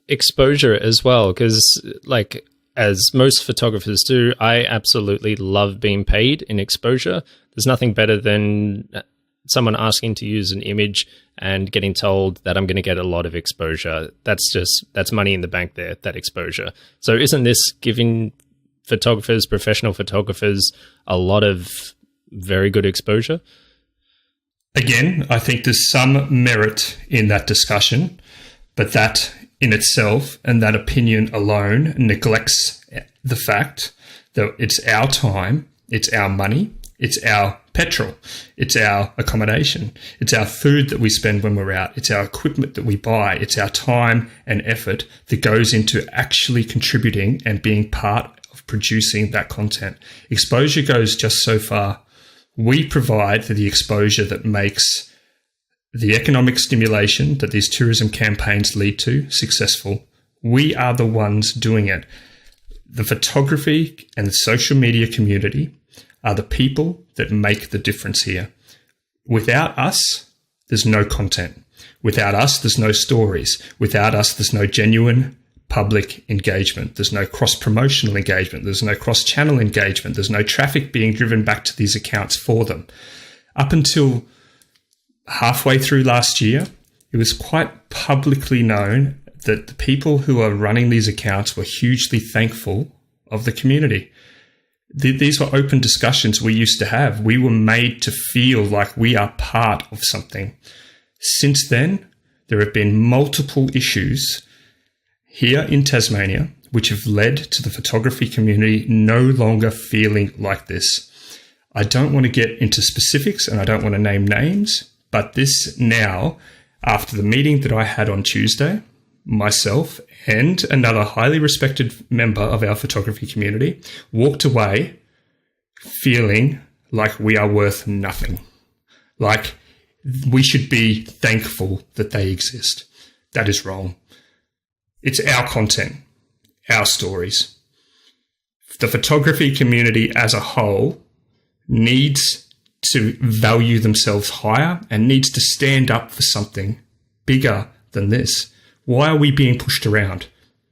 exposure as well? Because like, as most photographers do, I absolutely love being paid in exposure. There's nothing better than someone asking to use an image and getting told that I'm going to get a lot of exposure. That's money in the bank there, that exposure. So isn't this giving photographers, professional photographers, a lot of very good exposure? Again, I think there's some merit in that discussion, but that in itself and that opinion alone neglects the fact that it's our time, it's our money, it's our petrol, it's our accommodation, it's our food that we spend when we're out, it's our equipment that we buy, it's our time and effort that goes into actually contributing and being part of producing that content. Exposure goes just so far. We provide for the exposure that makes the economic stimulation that these tourism campaigns lead to successful. We are the ones doing it. The photography and the social media community are the people that make the difference here. Without us, there's no content. Without us, there's no stories. Without us, there's no genuine public engagement. There's no cross-promotional engagement. There's no cross-channel engagement. There's no traffic being driven back to these accounts for them. Up until halfway through last year, it was quite publicly known that the people who are running these accounts were hugely thankful of the community. These were open discussions we used to have. We were made to feel like we are part of something. Since then, there have been multiple issues here in Tasmania which have led to the photography community no longer feeling like this. I don't want to get into specifics and I don't want to name names, but this now, after the meeting that I had on Tuesday, myself and another highly respected member of our photography community walked away feeling like we are worth nothing. Like we should be thankful that they exist. That is wrong. It's our content, our stories. The photography community as a whole needs to value themselves higher and needs to stand up for something bigger than this. Why are we being pushed around?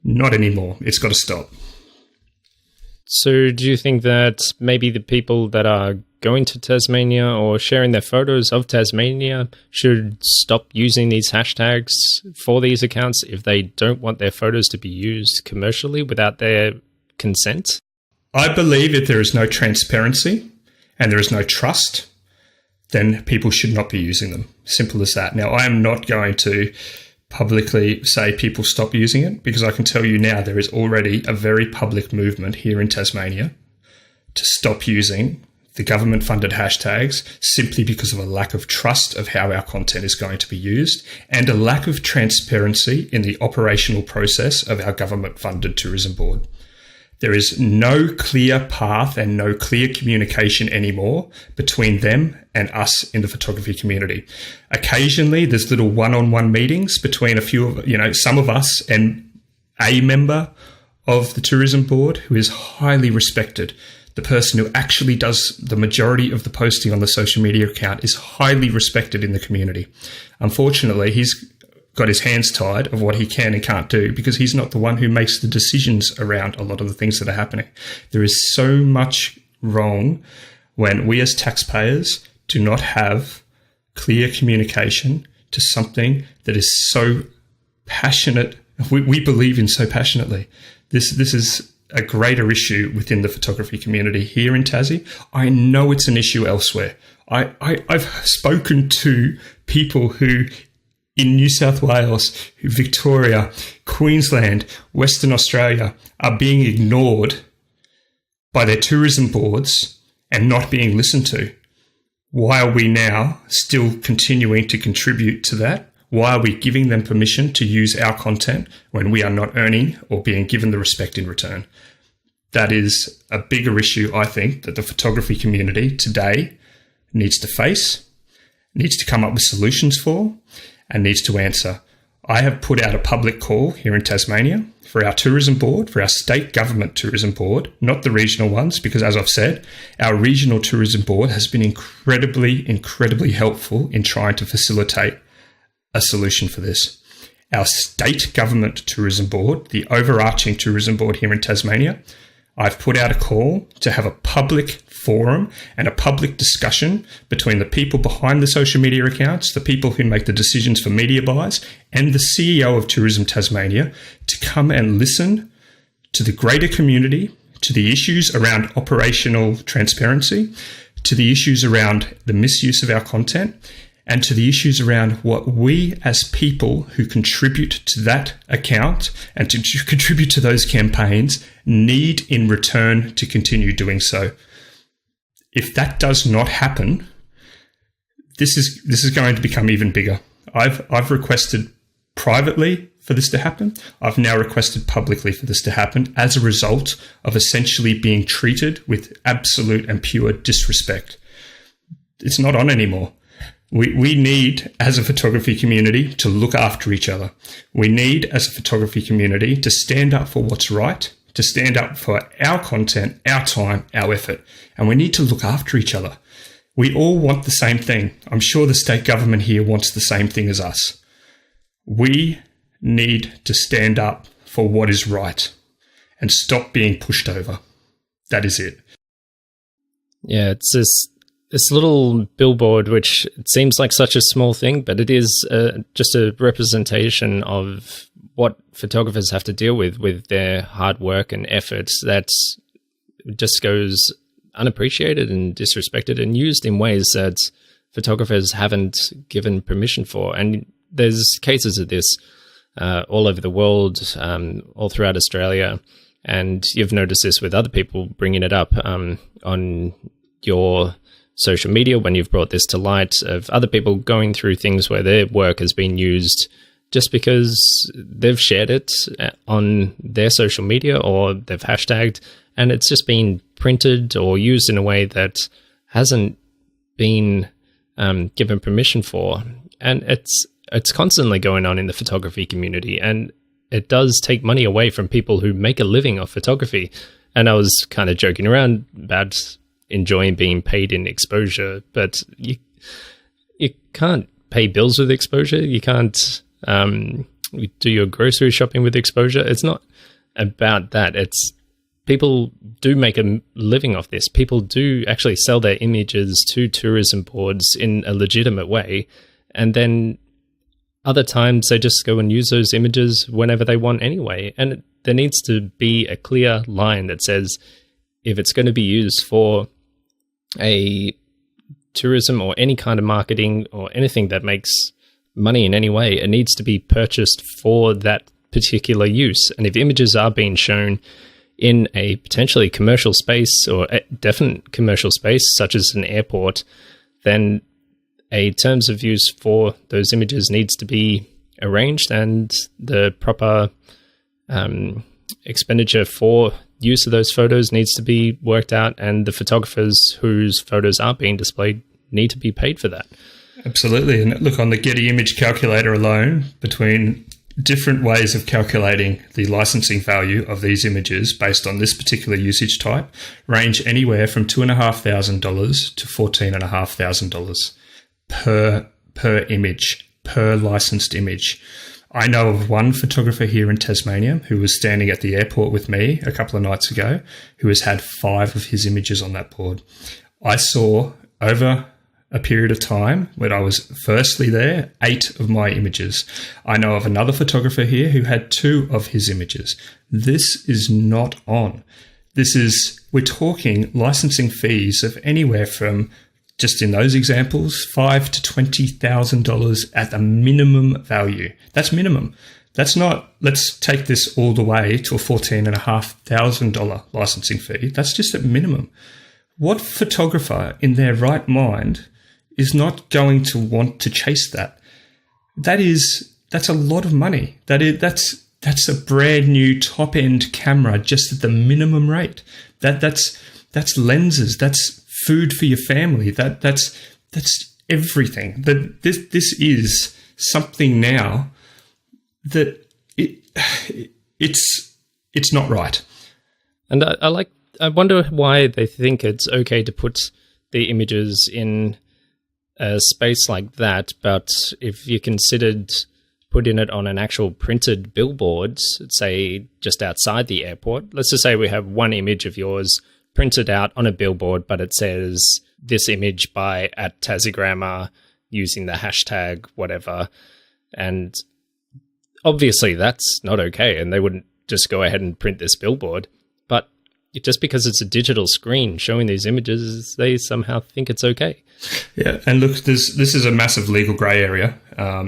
Not anymore. It's got to stop. So do you think that maybe the people that are going to Tasmania or sharing their photos of Tasmania should stop using these hashtags for these accounts if they don't want their photos to be used commercially without their consent? I believe if there is no transparency and there is no trust, then people should not be using them. Simple as that. Now, I am not going to publicly say people stop using it because I can tell you now there is already a very public movement here in Tasmania to stop using the government-funded hashtags simply because of a lack of trust of how our content is going to be used and a lack of transparency in the operational process of our government-funded tourism board. There is no clear path and no clear communication anymore between them and us in the photography community. Occasionally, there's little one-on-one meetings between a few of, some of us and a member of the tourism board who is highly respected. The person who actually does the majority of the posting on the social media account is highly respected in the community. Unfortunately, he's got his hands tied of what he can and can't do because he's not the one who makes the decisions around a lot of the things that are happening. There is so much wrong when we as taxpayers do not have clear communication to something that is so passionate, we believe in so passionately. This is a greater issue within the photography community here in Tassie. I know it's an issue elsewhere. I've spoken to people who in New South Wales, Victoria, Queensland, Western Australia are being ignored by their tourism boards and not being listened to. Why are we now still continuing to contribute to that? Why are we giving them permission to use our content when we are not earning or being given the respect in return? That is a bigger issue, I think, that the photography community today needs to face, needs to come up with solutions for, and needs to answer. I have put out a public call here in Tasmania for our tourism board, for our state government tourism board, not the regional ones, because as I've said, our regional tourism board has been incredibly helpful in trying to facilitate a solution for this. our state government tourism board, the overarching tourism board here in Tasmania. I've put out a call to have a public forum and a public discussion between the people behind the social media accounts, the people who make the decisions for media buys, and the CEO of Tourism Tasmania to come and listen to the greater community, to the issues around operational transparency, to the issues around the misuse of our content, and to the issues around what we as people who contribute to that account and to contribute to those campaigns need in return to continue doing so. If that does not happen, this is going to become even bigger. I've requested privately for this to happen. I've now requested publicly for this to happen as a result of essentially being treated with absolute and pure disrespect. It's not on anymore. We need, as a photography community, to look after each other. We need, as a photography community, to stand up for what's right, to stand up for our content, our time, our effort. And we need to look after each other. We all want the same thing. I'm sure the state government here wants the same thing as us. We need to stand up for what is right and stop being pushed over. That is it. Yeah, it's this little billboard, which it seems like such a small thing, but it is just a representation of what photographers have to deal with their hard work and efforts that just goes unappreciated and disrespected and used in ways that photographers haven't given permission for. And there's cases of this all over the world, all throughout Australia. And you've noticed this with other people bringing it up on your social media when you've brought this to light, of other people going through things where their work has been used just because they've shared it on their social media or they've hashtagged, and it's just been printed or used in a way that hasn't been given permission for. And it's constantly going on in the photography community, and it does take money away from people who make a living off photography. And I was kind of joking around about enjoying being paid in exposure, but you can't pay bills with exposure. You can't do your grocery shopping with exposure. It's not about that. It's people do make a living off this. People do actually sell their images to tourism boards in a legitimate way, and then other times they just go and use those images whenever they want anyway. And there needs to be a clear line that says if it's going to be used for a tourism or any kind of marketing or anything that makes money in any way, it needs to be purchased for that particular use. And if images are being shown in a potentially commercial space or a definite commercial space, such as an airport, then a terms of use for those images needs to be arranged, and the proper expenditure for use of those photos needs to be worked out, and the photographers whose photos are being displayed need to be paid for that. Absolutely. And look, on the Getty image calculator alone, between different ways of calculating the licensing value of these images based on this particular usage type, range anywhere from $2,500 to $14,500 per image, per licensed image. I know of one photographer here in Tasmania who was standing at the airport with me a couple of nights ago who has had 5 of his images on that board. I saw over a period of time when I was firstly there, 8 of my images. I know of another photographer here who had 2 of his images. This is not on. We're talking licensing fees of anywhere from, just in those examples, $5,000 to $20,000 at the minimum value. That's minimum. That's not, let's take this all the way to a $14,500 licensing fee. That's just at minimum. What photographer in their right mind is not going to want to chase that? That's a lot of money. That's a brand new top end camera just at the minimum rate. That's lenses. That's food for your family. That's everything. But this is something now that it's not right. And I wonder why they think it's okay to put the images in a space like that, but if you considered putting it on an actual printed billboard, say just outside the airport. Let's just say we have one image of yours printed out on a billboard, but it says this image by @Tassiegrammer using the hashtag whatever. And obviously that's not okay, and they wouldn't just go ahead and print this billboard. But just because it's a digital screen showing these images, they somehow think it's okay. Yeah, and look, this is a massive legal grey area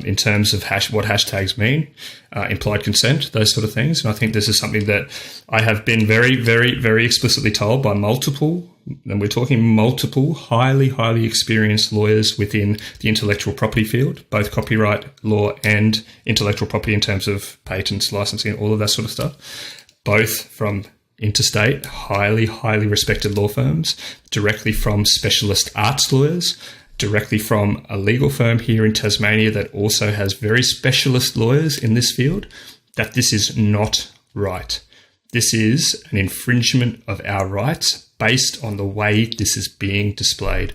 in terms of what hashtags mean, implied consent, those sort of things. And I think this is something that I have been very, very, very explicitly told by multiple, and we're talking multiple, highly, highly experienced lawyers within the intellectual property field, both copyright law and intellectual property in terms of patents, licensing, all of that sort of stuff, both from interstate, highly, highly respected law firms, directly from specialist arts lawyers, directly from a legal firm here in Tasmania that also has very specialist lawyers in this field, that this is not right. This is an infringement of our rights based on the way this is being displayed.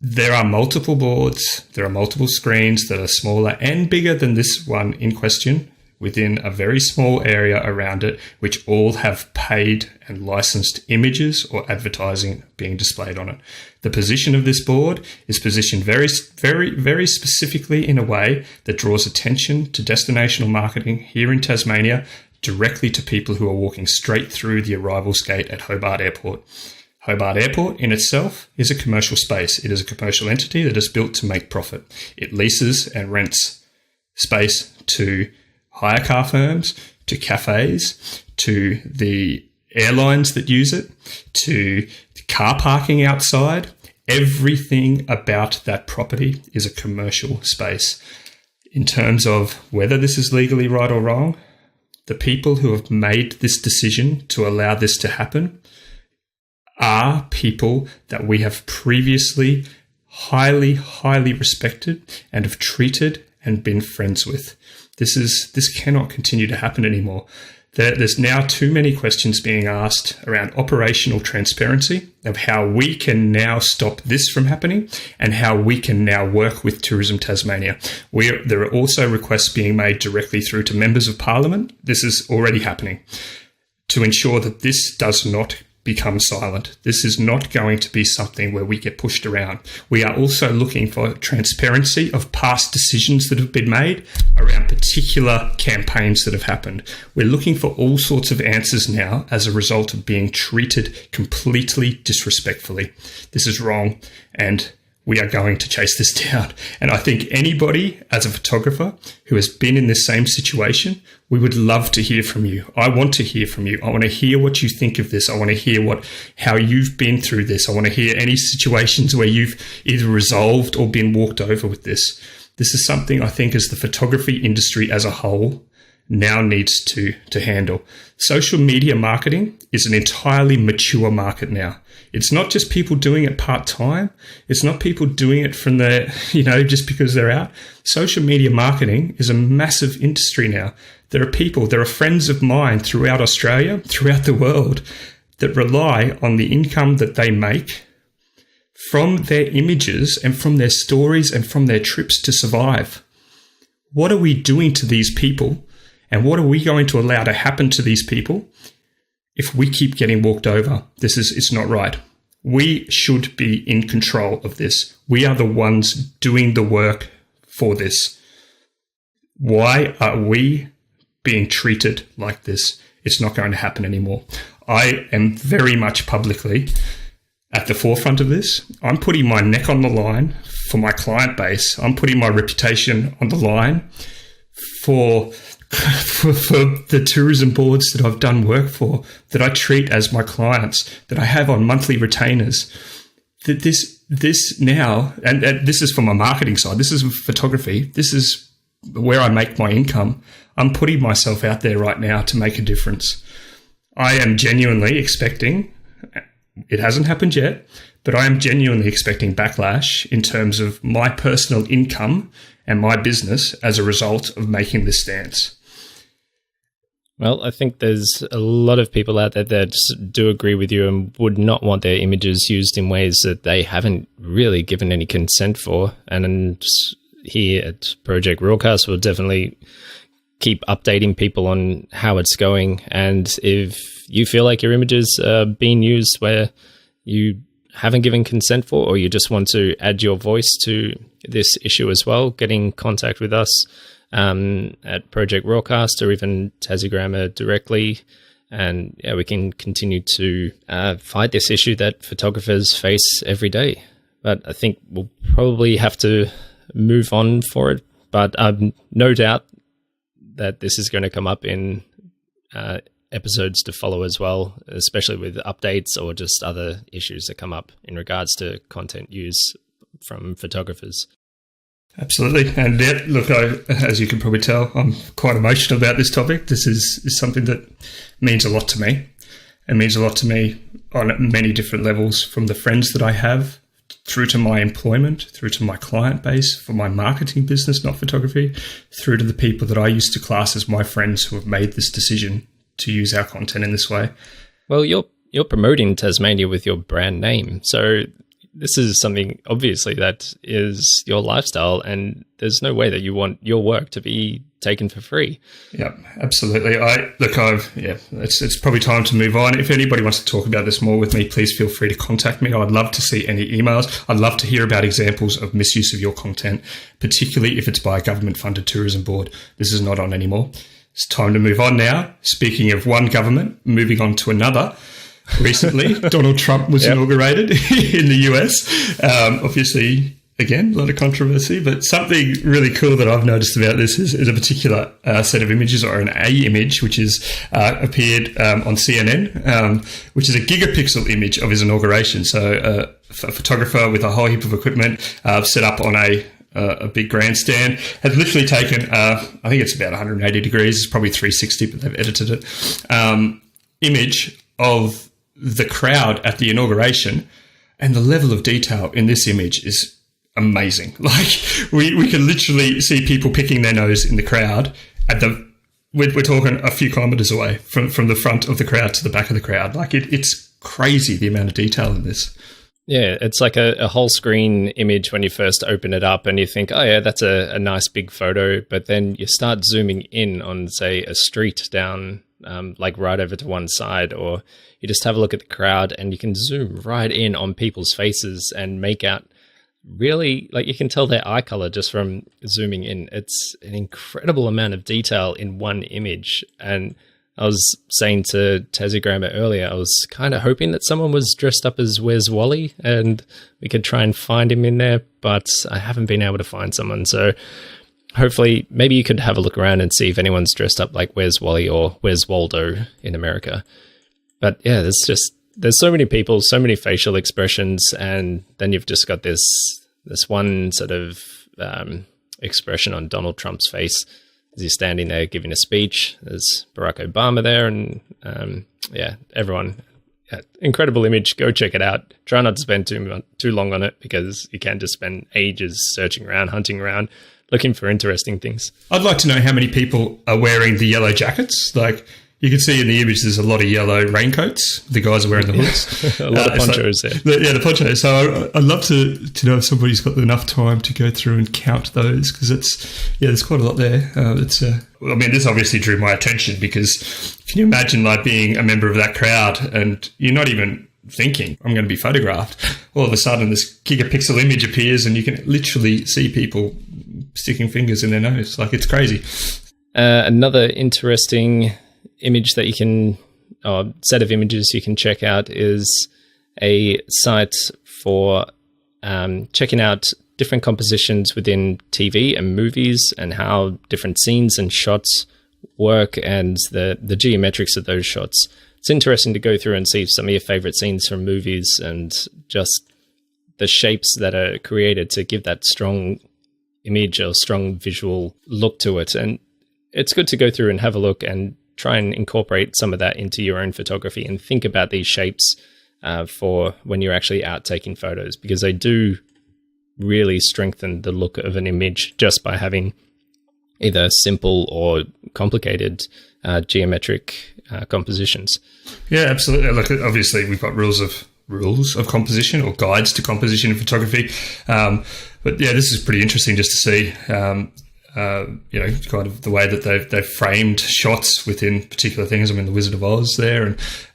There are multiple boards, there are multiple screens that are smaller and bigger than this one in question, within a very small area around it, which all have paid and licensed images or advertising being displayed on it. The position of this board is positioned very, very, very specifically in a way that draws attention to destinational marketing here in Tasmania directly to people who are walking straight through the arrivals gate at Hobart Airport. Hobart Airport in itself is a commercial space. It is a commercial entity that is built to make profit. It leases and rents space to hire car firms, to cafes, to the airlines that use it, to car parking outside. Everything about that property is a commercial space. In terms of whether this is legally right or wrong, the people who have made this decision to allow this to happen are people that we have previously highly, highly respected and have treated and been friends with. This cannot continue to happen anymore. There's now too many questions being asked around operational transparency of how we can now stop this from happening and how we can now work with Tourism Tasmania. There are also requests being made directly through to members of Parliament. This is already happening to ensure that this does not become silent. This is not going to be something where we get pushed around. We are also looking for transparency of past decisions that have been made around particular campaigns that have happened. We're looking for all sorts of answers now as a result of being treated completely disrespectfully. This is wrong, and we are going to chase this down. And I think anybody as a photographer who has been in this same situation, we would love to hear from you. I want to hear from you. I want to hear what you think of this. I want to hear how you've been through this. I want to hear any situations where you've either resolved or been walked over with this. This is something I think as the photography industry as a whole now needs to handle. Social media marketing is an entirely mature market now. It's not just people doing it part-time. It's not people doing it from just because they're out. Social media marketing is a massive industry now. There are friends of mine throughout Australia, throughout the world, that rely on the income that they make from their images and from their stories and from their trips to survive. What are we doing to these people? And what are we going to allow to happen to these people if we keep getting walked over? It's not right. We should be in control of this. We are the ones doing the work for this. Why are we being treated like this? It's not going to happen anymore. I am very much publicly at the forefront of this. I'm putting my neck on the line for my client base. I'm putting my reputation on the line for the tourism boards that I've done work for, that I treat as my clients, that I have on monthly retainers. That this now, and this is from my marketing side, this is photography, this is where I make my income. I'm putting myself out there right now to make a difference. I am genuinely expecting, it hasn't happened yet, but I am genuinely expecting backlash in terms of my personal income and my business as a result of making this stance. Well, I think there's a lot of people out there that do agree with you and would not want their images used in ways that they haven't really given any consent for. And here at Project RAWcast, we'll definitely keep updating people on how it's going. And if you feel like your images are being used where you haven't given consent for, or you just want to add your voice to this issue as well, get in contact with us at Project RAWcast or even Tassiegrammer directly. And yeah, we can continue to fight this issue that photographers face every day. But I think we'll probably have to move on for it. But no doubt that this is going to come up in episodes to follow as well, especially with updates or just other issues that come up in regards to content use from photographers. Absolutely. And yeah, look, as you can probably tell, I'm quite emotional about this topic. This is something that means a lot to me. It means a lot to me on many different levels, from the friends that I have, through to my employment, through to my client base for my marketing business, not photography, through to the people that I used to class as my friends who have made this decision to use our content in this way. Well, you're promoting Tasmania with your brand name. So this is something, obviously, that is your lifestyle, and there's no way that you want your work to be taken for free. Yeah, absolutely. It's probably time to move on. If anybody wants to talk about this more with me, please feel free to contact me. I'd love to see any emails. I'd love to hear about examples of misuse of your content, particularly if it's by a government-funded tourism board. This is not on anymore. It's time to move on now. Speaking of one government, moving on to another. Recently, Donald Trump was inaugurated in the US. Obviously, again, a lot of controversy, but something really cool that I've noticed about this is a particular set of images, or an A image, which is appeared on CNN, which is a gigapixel image of his inauguration. So a photographer with a whole heap of equipment set up on a big grandstand has literally taken, I think it's about 180 degrees, it's probably 360, but they've edited it, image of the crowd at the inauguration, and the level of detail in this image is amazing. Like we can literally see people picking their nose in the crowd we're talking a few kilometers away from the front of the crowd to the back of the crowd. Like it's crazy the amount of detail in this. Yeah, it's like a whole screen image when you first open it up and you think, oh yeah, that's a nice big photo. But then you start zooming in on, say, a street down like right over to one side, or you just have a look at the crowd and you can zoom right in on people's faces and make out really, like, you can tell their eye color just from zooming in. It's an incredible amount of detail in one image. And I was saying to Tassiegrammer earlier, I was kind of hoping that someone was dressed up as Where's Wally and we could try and find him in there, but I haven't been able to find someone. So hopefully maybe you could have a look around and see if anyone's dressed up like Where's Wally or Where's Waldo in America. But yeah, there's so many people, so many facial expressions, and then you've just got this one sort of expression on Donald Trump's face as he's standing there giving a speech. There's Barack Obama there, and everyone. Yeah, incredible image. Go check it out. Try not to spend too long on it, because you can just spend ages searching around, hunting around, looking for interesting things. I'd like to know how many people are wearing the yellow jackets. Like, you can see in the image there's a lot of yellow raincoats. The guys are wearing the hoods. A lot of ponchos there. The ponchos. So I'd love to know if somebody's got enough time to go through and count those, because there's quite a lot there. This obviously drew my attention, because can you imagine like being a member of that crowd and you're not even thinking, I'm going to be photographed. All of a sudden this gigapixel image appears and you can literally see people sticking fingers in their nose. Like, it's crazy. Another interesting image that set of images you can check out is a site for checking out different compositions within TV and movies, and how different scenes and shots work, and the geometrics of those shots. It's interesting to go through and see some of your favorite scenes from movies, and just the shapes that are created to give that strong image or strong visual look to it. And it's good to go through and have a look and try and incorporate some of that into your own photography, and think about these shapes for when you're actually out taking photos, because they do really strengthen the look of an image just by having either simple or complicated geometric compositions. Yeah, absolutely. Look, obviously we've got rules of rules of composition or guides to composition in photography. But yeah, this is pretty interesting just to see, kind of the way that they've framed shots within particular things. I mean, The Wizard of Oz there,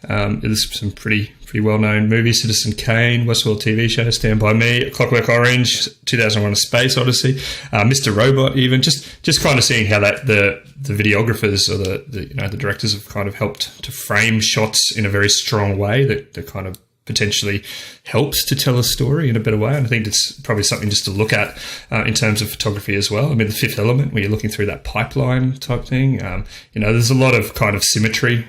and there's some pretty well-known movies: Citizen Kane, Westworld TV show, Stand By Me, Clockwork Orange, 2001: A Space Odyssey, Mr. Robot, even just kind of seeing how that the videographers or the directors have kind of helped to frame shots in a very strong way that kind of potentially helps to tell a story in a better way. And I think it's probably something just to look at in terms of photography as well. I mean, The Fifth Element, where you're looking through that pipeline type thing, there's a lot of kind of symmetry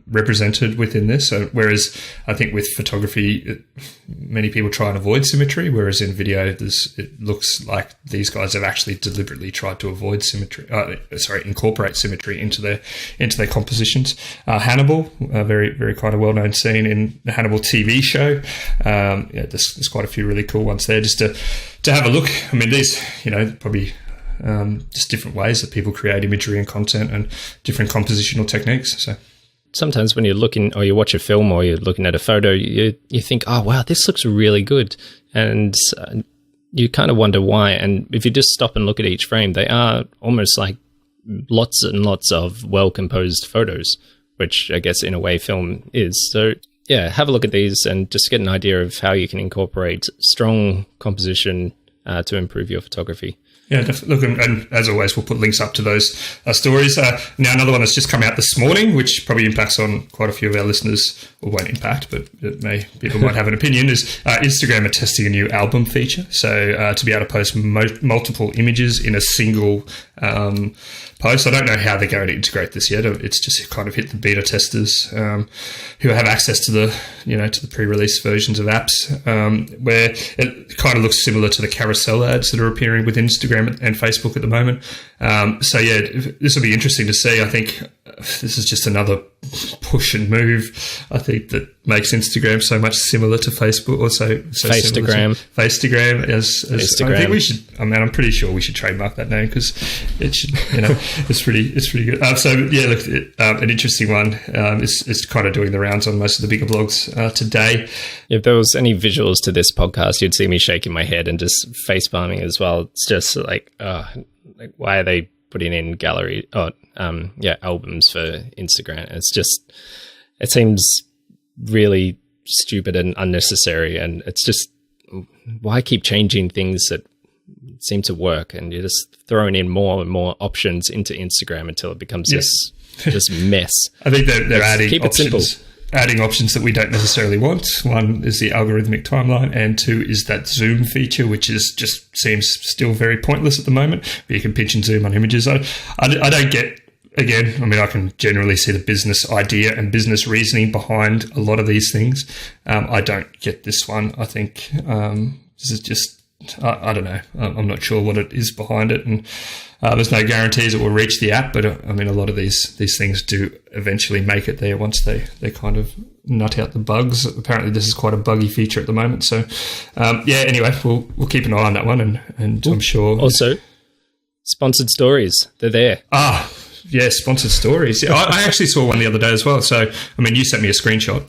represented within this. So whereas I think with photography, many people try and avoid symmetry, whereas in video, it looks like these guys have actually deliberately tried to avoid symmetry, incorporate symmetry into their compositions. Hannibal, a very, very kind of well-known scene in the Hannibal TV show. There's quite a few really cool ones there just to have a look. I mean, these, probably just different ways that people create imagery and content and different compositional techniques. So sometimes when you're looking or you watch a film or you're looking at a photo, you think, oh, wow, this looks really good. And you kind of wonder why. And if you just stop and look at each frame, they are almost like lots and lots of well-composed photos, which I guess in a way film is. So yeah, have a look at these and just get an idea of how you can incorporate strong composition to improve your photography. Yeah, definitely. Look, and as always, we'll put links up to those stories. Now, another one that's just come out this morning, which probably impacts on quite a few of our listeners, or won't impact, but people might have an opinion, is Instagram are testing a new album feature. So to be able to post multiple images in a single post. I don't know how they're going to integrate this yet. It's just kind of hit the beta testers who have access to the pre-release versions of apps, where it kind of looks similar to the carousel ads that are appearing with Instagram and Facebook at the moment. So yeah, this will be interesting to see. I think this is just another push and move, I think, that makes Instagram so much similar to Facebook, or so Facegram. As I think we should. I mean, I'm pretty sure we should trademark that name because it should. It's pretty good. So yeah, look, an interesting one is kind of doing the rounds on most of the bigger blogs today. If there was any visuals to this podcast, you'd see me shaking my head and just face palming as well. It's just like why are they putting in albums for Instagram? It seems really stupid and unnecessary, and it's just, why keep changing things that seem to work, and you're just throwing in more and more options into Instagram until it becomes this mess. I think they're adding options that we don't necessarily want. One is the algorithmic timeline, and two is that zoom feature, which seems still very pointless at the moment, but you can pinch and zoom on images. I don't get. Again, I mean, I can generally see the business idea and business reasoning behind a lot of these things. I don't get this one. I think this is just, I don't know. I'm not sure what it is behind it. And there's no guarantees it will reach the app. But I mean, a lot of these things do eventually make it there once they kind of nut out the bugs. Apparently, this is quite a buggy feature at the moment. So, anyway, we'll keep an eye on that one. And I'm sure. Also, sponsored stories. They're there. Yeah, sponsored stories. Yeah, I actually saw one the other day as well. So, I mean, you sent me a screenshot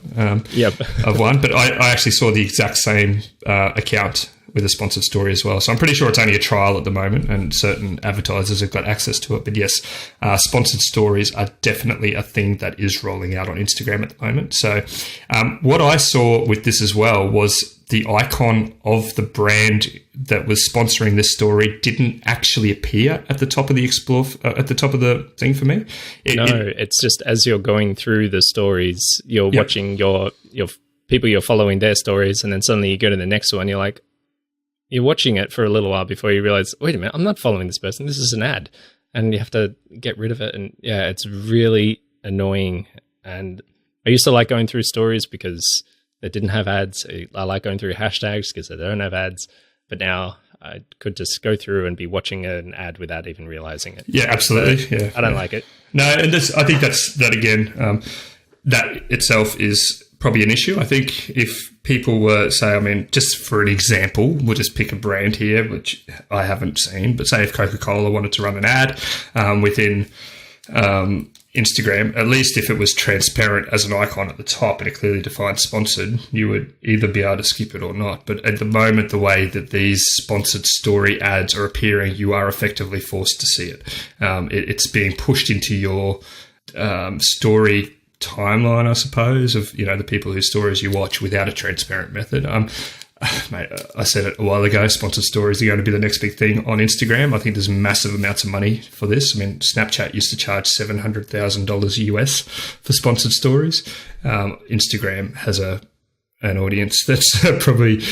of one, but I actually saw the exact same account with a sponsored story as well. So I'm pretty sure it's only a trial at the moment and certain advertisers have got access to it. But yes, sponsored stories are definitely a thing that is rolling out on Instagram at the moment. So what I saw with this as well was the icon of the brand that was sponsoring this story didn't actually appear at the top of the at the top of the thing for me. It's just as you're going through the stories, you're watching your people you're following their stories, and then suddenly you go to the next one. You're watching it for a little while before you realize, wait a minute, I'm not following this person. This is an ad, and you have to get rid of it. And yeah, it's really annoying. And I used to like going through stories because they didn't have ads. I like going through hashtags because they don't have ads. But now I could just go through and be watching an ad without even realizing it. Yeah, absolutely. So I don't like it. No, and I think that again, that itself is probably an issue. I think if people were, say, I mean, just for an example, we'll just pick a brand here, which I haven't seen, but say if Coca-Cola wanted to run an ad within Instagram, at least if it was transparent as an icon at the top and it clearly defined sponsored, you would either be able to skip it or not. But at the moment, the way that these sponsored story ads are appearing, you are effectively forced to see it. It's being pushed into your story timeline, I suppose, of the people whose stories you watch without a transparent method. Mate, I said it a while ago, sponsored stories are going to be the next big thing on Instagram. I think there's massive amounts of money for this. I mean, Snapchat used to charge $700,000 US for sponsored stories. Instagram has an audience that's probably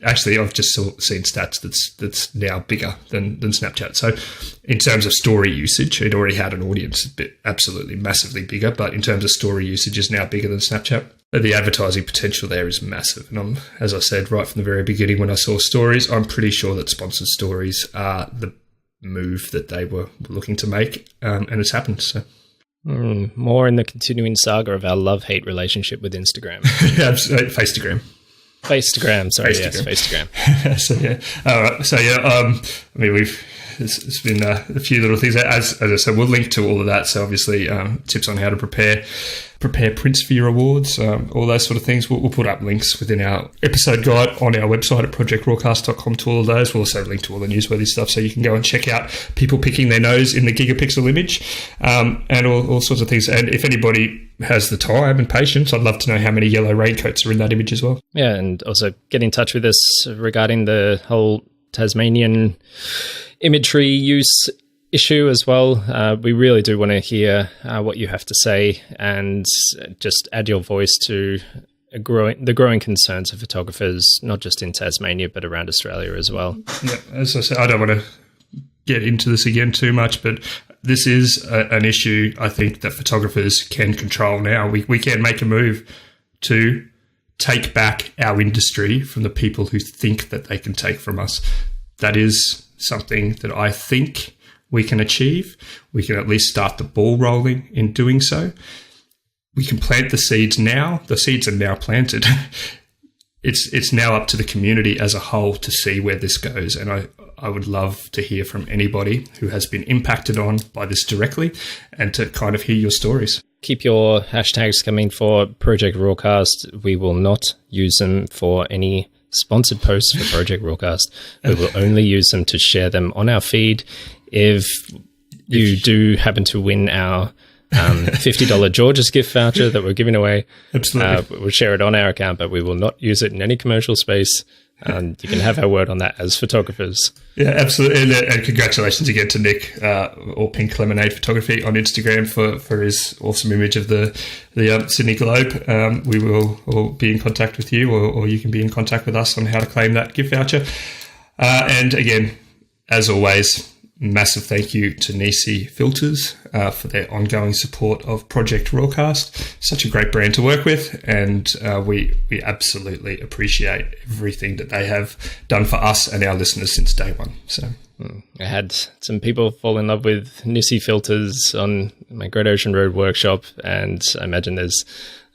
actually I've just seen stats that's now bigger than Snapchat. So in terms of story usage, it already had an audience absolutely massively bigger, but in terms of story usage is now bigger than Snapchat. The advertising potential there is massive. And as I said right from the very beginning when I saw stories, I'm pretty sure that sponsored stories are the move that they were looking to make, and it's happened. So. More in the continuing saga of our love-hate relationship with Instagram. Faceagram. Sorry, yes, Faceagram. So yeah, all right. So yeah, I mean, it's been a few little things. As I said, we'll link to all of that. So obviously, tips on how to prepare prints for your awards, all those sort of things. We'll put up links within our episode guide on our website at projectrawcast.com to all of those. We'll also link to all the newsworthy stuff so you can go and check out people picking their nose in the gigapixel image, and all sorts of things. And if anybody has the time and patience, I'd love to know how many yellow raincoats are in that image as well. Yeah, and also get in touch with us regarding the whole Tasmanian imagery use issue as well. We really do want to hear what you have to say, and just add your voice to the growing concerns of photographers, not just in Tasmania, but around Australia as well. Yeah, as I said, I don't want to get into this again too much, but this is an issue I think that photographers can control now. We can make a move to take back our industry from the people who think that they can take from us. That is something that I think we can achieve. We can at least start the ball rolling in doing so. We can plant the seeds now. The seeds are now planted. It's now up to the community as a whole to see where this goes. And I would love to hear from anybody who has been impacted on by this directly, and to kind of hear your stories. Keep your hashtags coming for Project RAWcast. We will not use them for any sponsored posts for Project RAWcast. We will only use them to share them on our feed. If you do happen to win our $50 George's gift voucher that we're giving away, absolutely, we'll share it on our account, but we will not use it in any commercial space. You can have our word on that as photographers. Yeah, absolutely. And congratulations again to Nick, or Pink Lemonade Photography on Instagram for his awesome image of the Sydney Globe. We will all be in contact with you, or you can be in contact with us on how to claim that gift voucher. And again, as always, massive thank you to NiSi Filters for their ongoing support of Project RAWcast. Such a great brand to work with, and we absolutely appreciate everything that they have done for us and our listeners since day one. So I had some people fall in love with NiSi Filters on my Great Ocean Road workshop, and I imagine there's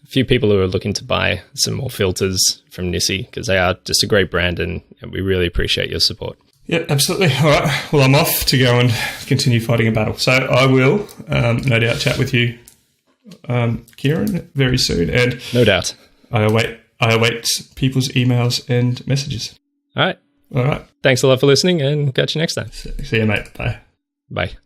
a few people who are looking to buy some more filters from NiSi, because they are just a great brand, and we really appreciate your support. Yeah, absolutely. All right. Well, I'm off to go and continue fighting a battle. So I will, no doubt, chat with you, Kieran, very soon. And no doubt. I await people's emails and messages. All right. All right. Thanks a lot for listening, and catch you next time. See you, mate. Bye. Bye.